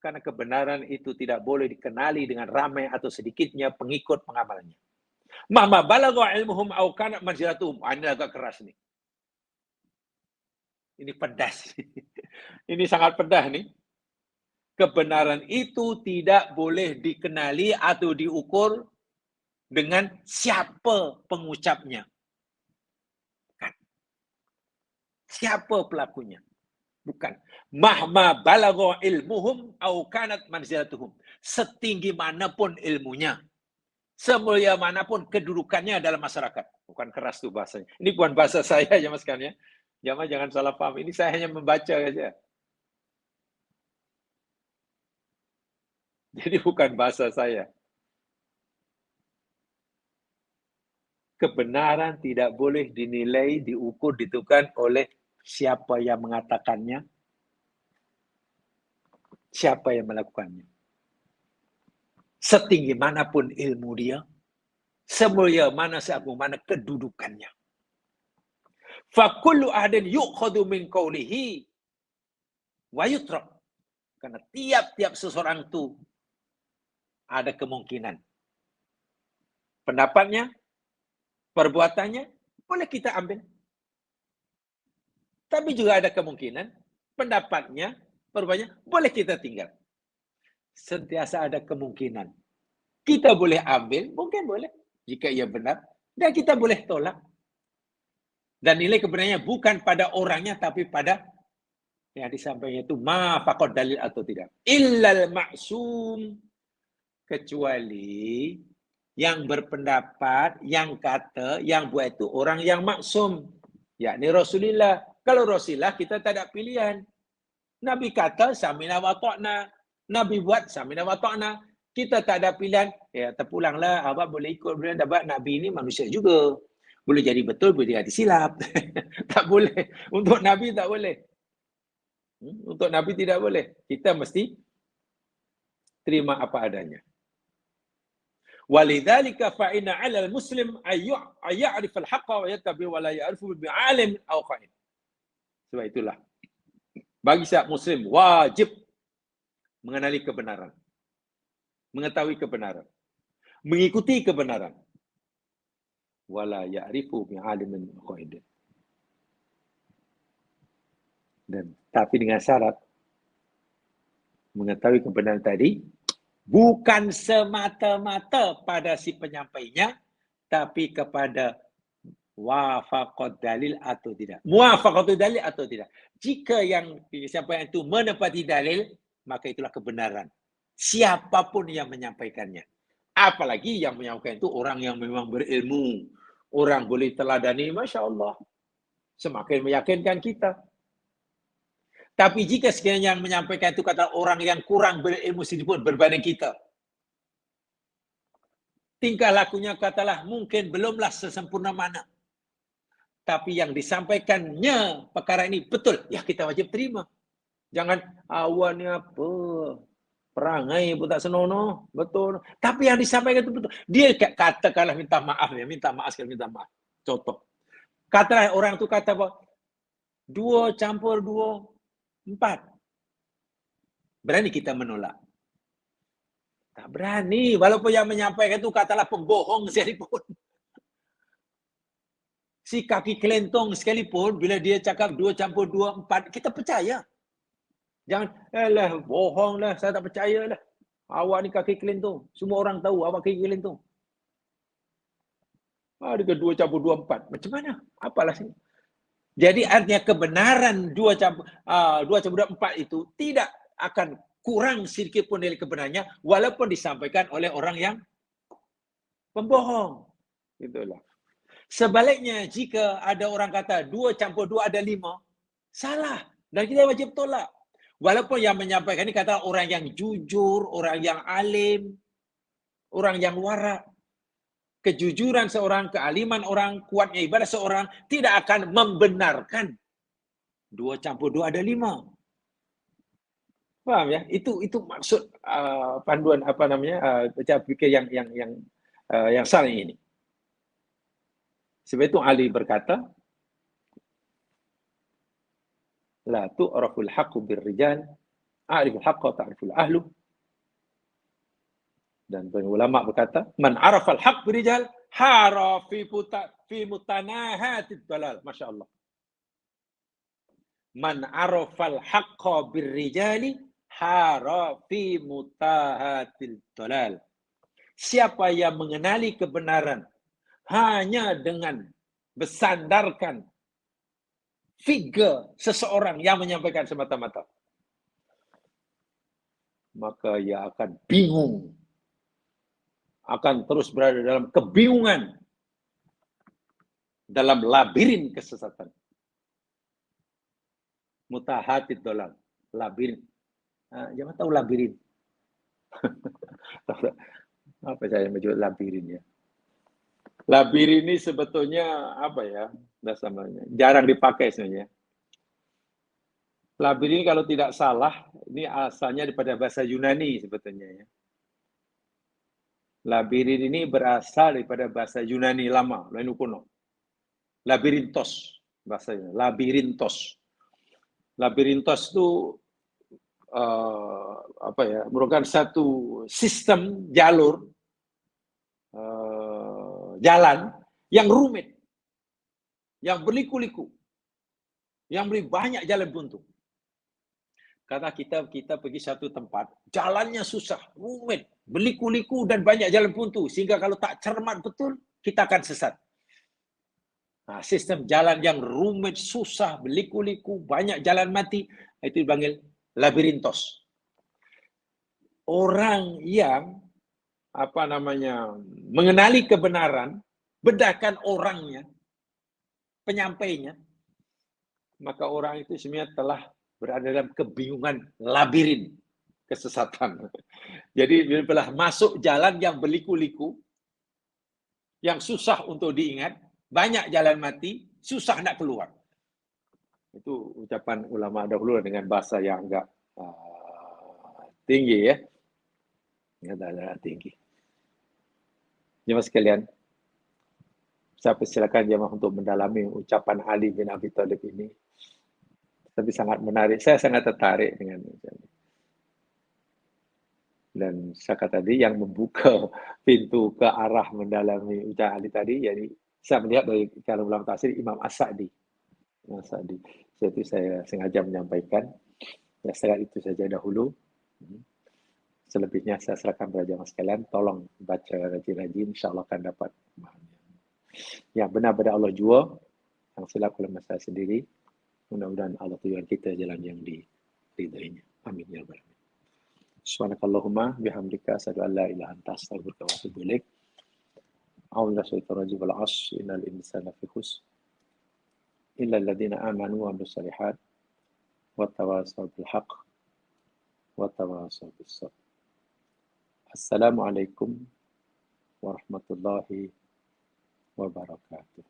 Speaker 1: Karena kebenaran itu tidak boleh dikenali dengan ramai atau sedikitnya pengikut pengamalannya. Mahma balagha ilmuhum aw kana manzilatuhum. Ini agak keras nih. Ini pedas. Ini sangat pedas nih. Kebenaran itu tidak boleh dikenali atau diukur dengan siapa pengucapnya. Bukan. Siapa pelakunya. Bukan. Mahma balagha ilmuhum au kanat manzilatuhum. Setinggi manapun ilmunya. Semulia manapun kedudukannya dalam masyarakat. Bukan keras tuh bahasanya. Ini bukan bahasa saya ya mas kan ya. Jangan salah paham. Ini saya hanya membaca saja. Jadi bukan bahasa saya. Kebenaran tidak boleh dinilai, diukur, ditentukan oleh siapa yang mengatakannya, siapa yang melakukannya. Setinggi manapun ilmu dia, semulia mana seagung mana kedudukannya. Fakullu ahadin yu'khadhu min qawlihi wa yutrak. Karena tiap-tiap seseorang itu ada kemungkinan. Pendapatnya, perbuatannya, boleh kita ambil. Tapi juga ada kemungkinan, pendapatnya, perbuatannya, boleh kita tinggal. Sentiasa ada kemungkinan. Kita boleh ambil, mungkin boleh. Jika ia benar, dan kita boleh tolak. Dan nilai kebenarannya bukan pada orangnya, tapi pada yang disampaikan itu, ma faqad dalil atau tidak. Illal ma'sum. Kecuali yang berpendapat, yang kata, yang buat itu orang yang maksum. Yakni Rasulullah. Kalau Rasulullah kita tak ada pilihan. Nabi kata samina wa ta'na. Nabi buat samina wa ta'na. Kita tak ada pilihan. Ya terpulanglah, awak boleh ikut. Dapat Nabi ini manusia juga. Boleh jadi betul, boleh jadi silap. Tak boleh. Untuk Nabi tak boleh. Untuk Nabi tidak boleh. Kita mesti terima apa adanya. Walidzalika fa inna 'alal muslim ay ya'rif al-haqqa wa yattabi wa la ya'rifu bi'alim aw qa'id. Sebab itulah bagi setiap muslim wajib mengenali kebenaran, mengetahui kebenaran, mengikuti kebenaran. Wala ya'rifu bi'alimin qa'id. Dan tapi dengan syarat mengetahui kebenaran tadi bukan semata-mata pada si penyampainya, tapi kepada wafaqat dalil atau tidak. Muwafaqatul dalil atau tidak. Jika yang penyampaian itu menepati dalil, maka itulah kebenaran. Siapapun yang menyampaikannya. Apalagi yang menyampaikan itu orang yang memang berilmu. Orang boleh teladani, Masya Allah. Semakin meyakinkan kita. Tapi jika sekiranya yang menyampaikan itu kata orang yang kurang berilmu sedikit berbanding kita. Tingkah lakunya katalah mungkin belumlah sesempurna mana. Tapi yang disampaikannya perkara ini betul. Ya kita wajib terima. Jangan awak ni apa. Perangai pun tak senonoh. Betul. Tapi yang disampaikan itu betul. Dia katakanlah minta maaf. Ya. Minta maaf sekali minta maaf. Contoh. Katalah orang tu kata apa? 2 campur 2. 4. Berani kita menolak? Tak berani. Walaupun yang menyampaikan itu katalah pembohong sekalipun. Si kaki kelentong sekalipun, bila dia cakap 2 campur 2, 4, kita percaya. Jangan, bohong lah, saya tak percaya lah. Awak ni kaki kelentong. Semua orang tahu awak kaki kelentong. Dia 2 campur 2, 4. Macam mana? Apalah sini? Jadi artinya kebenaran 2 campur 2 4 itu tidak akan kurang sedikit pun dari kebenarannya walaupun disampaikan oleh orang yang pembohong. Itulah. Sebaliknya jika ada orang kata 2 campur 2 ada 5, salah dan kita wajib tolak. Walaupun yang menyampaikan ini kata orang yang jujur, orang yang alim, orang yang warak. Kejujuran seorang, kealiman orang, kuatnya ibadah seorang tidak akan membenarkan 2 campur 2 ada 5. Faham ya? Itu maksud panduan apa namanya cara fikir yang salah ini. Sebab itu Ali berkata, la tu'raful haqqu birrijal, a'riful haqqa ta'riful ahlu. Dan ulama berkata, man arafal haqq birijal hara fi mutanahatid dalal. Masya Allah. Man arafal haqqa birrijali hara fi mutahatil dalal. Siapa yang mengenali kebenaran hanya dengan bersandarkan figure seseorang yang menyampaikan semata-mata, maka ia akan bingung. Akan terus berada dalam kebingungan. Dalam labirin kesesatan. Mutahatid dolal. Labirin. Jangan tahu labirin. Apa saya menyebut labirin ya? Labirin ini sebetulnya apa ya? Namanya jarang dipakai sebenarnya. Labirin kalau tidak salah, ini asalnya daripada bahasa Yunani sebetulnya ya. Labirin ini berasal daripada bahasa Yunani lama, lain kuno. Labirintos bahasanya, labirintos. Labirintos itu merupakan satu sistem jalur jalan yang rumit, yang berliku-liku, yang beri banyak jalan buntu. Kata kita pergi satu tempat, jalannya susah, rumit, berliku-liku dan banyak jalan buntu. Sehingga kalau tak cermat betul, kita akan sesat. Nah, sistem jalan yang rumit, susah, berliku-liku, banyak jalan mati, itu dipanggil labirintos. Orang yang mengenali kebenaran, bedakan orangnya, penyampainya, maka orang itu sebenarnya telah berada dalam kebingungan labirin kesesatan. Jadi bila masuk jalan yang berliku-liku, yang susah untuk diingat, banyak jalan mati, susah nak keluar. Itu ucapan ulama dahulu dengan bahasa yang agak tinggi ya. Agak tinggi. Jemaah sekalian, saya persilakan jemaah untuk mendalami ucapan Ali bin Abi Thalib ini. Tapi sangat menarik. Saya sangat tertarik dengan ini. Dan saya kata tadi yang membuka pintu ke arah mendalami ucapan Ali tadi, jadi saya melihat dari kalau ulama tafsir Imam As-Sa'di. Imam As-Sa'di. Jadi saya sengaja menyampaikan. Ya, setelah itu saja dahulu. Selebihnya saya serahkan kepada jemaah sekalian. Tolong baca rajin-rajin, insya-Allah akan dapat memahami. Yang benar pada Allah jua, yang silap oleh saya sendiri. Mudah-mudahan Allah tujuan kita jalan yang diridainya. Amin ya rabbal alamin. Subhanakallahumma bihamdika asyhadu an la ilaha illa anta astaghfiruka wa atubu ilaik. A'udzu billahi wal 'asr innal insana fi khusr illa alladziina aamanu wa 'amilus shalihaat wa tawassaw bil haqq wa tawassaw bis sabr. Assalamualaikum warahmatullahi wabarakatuh.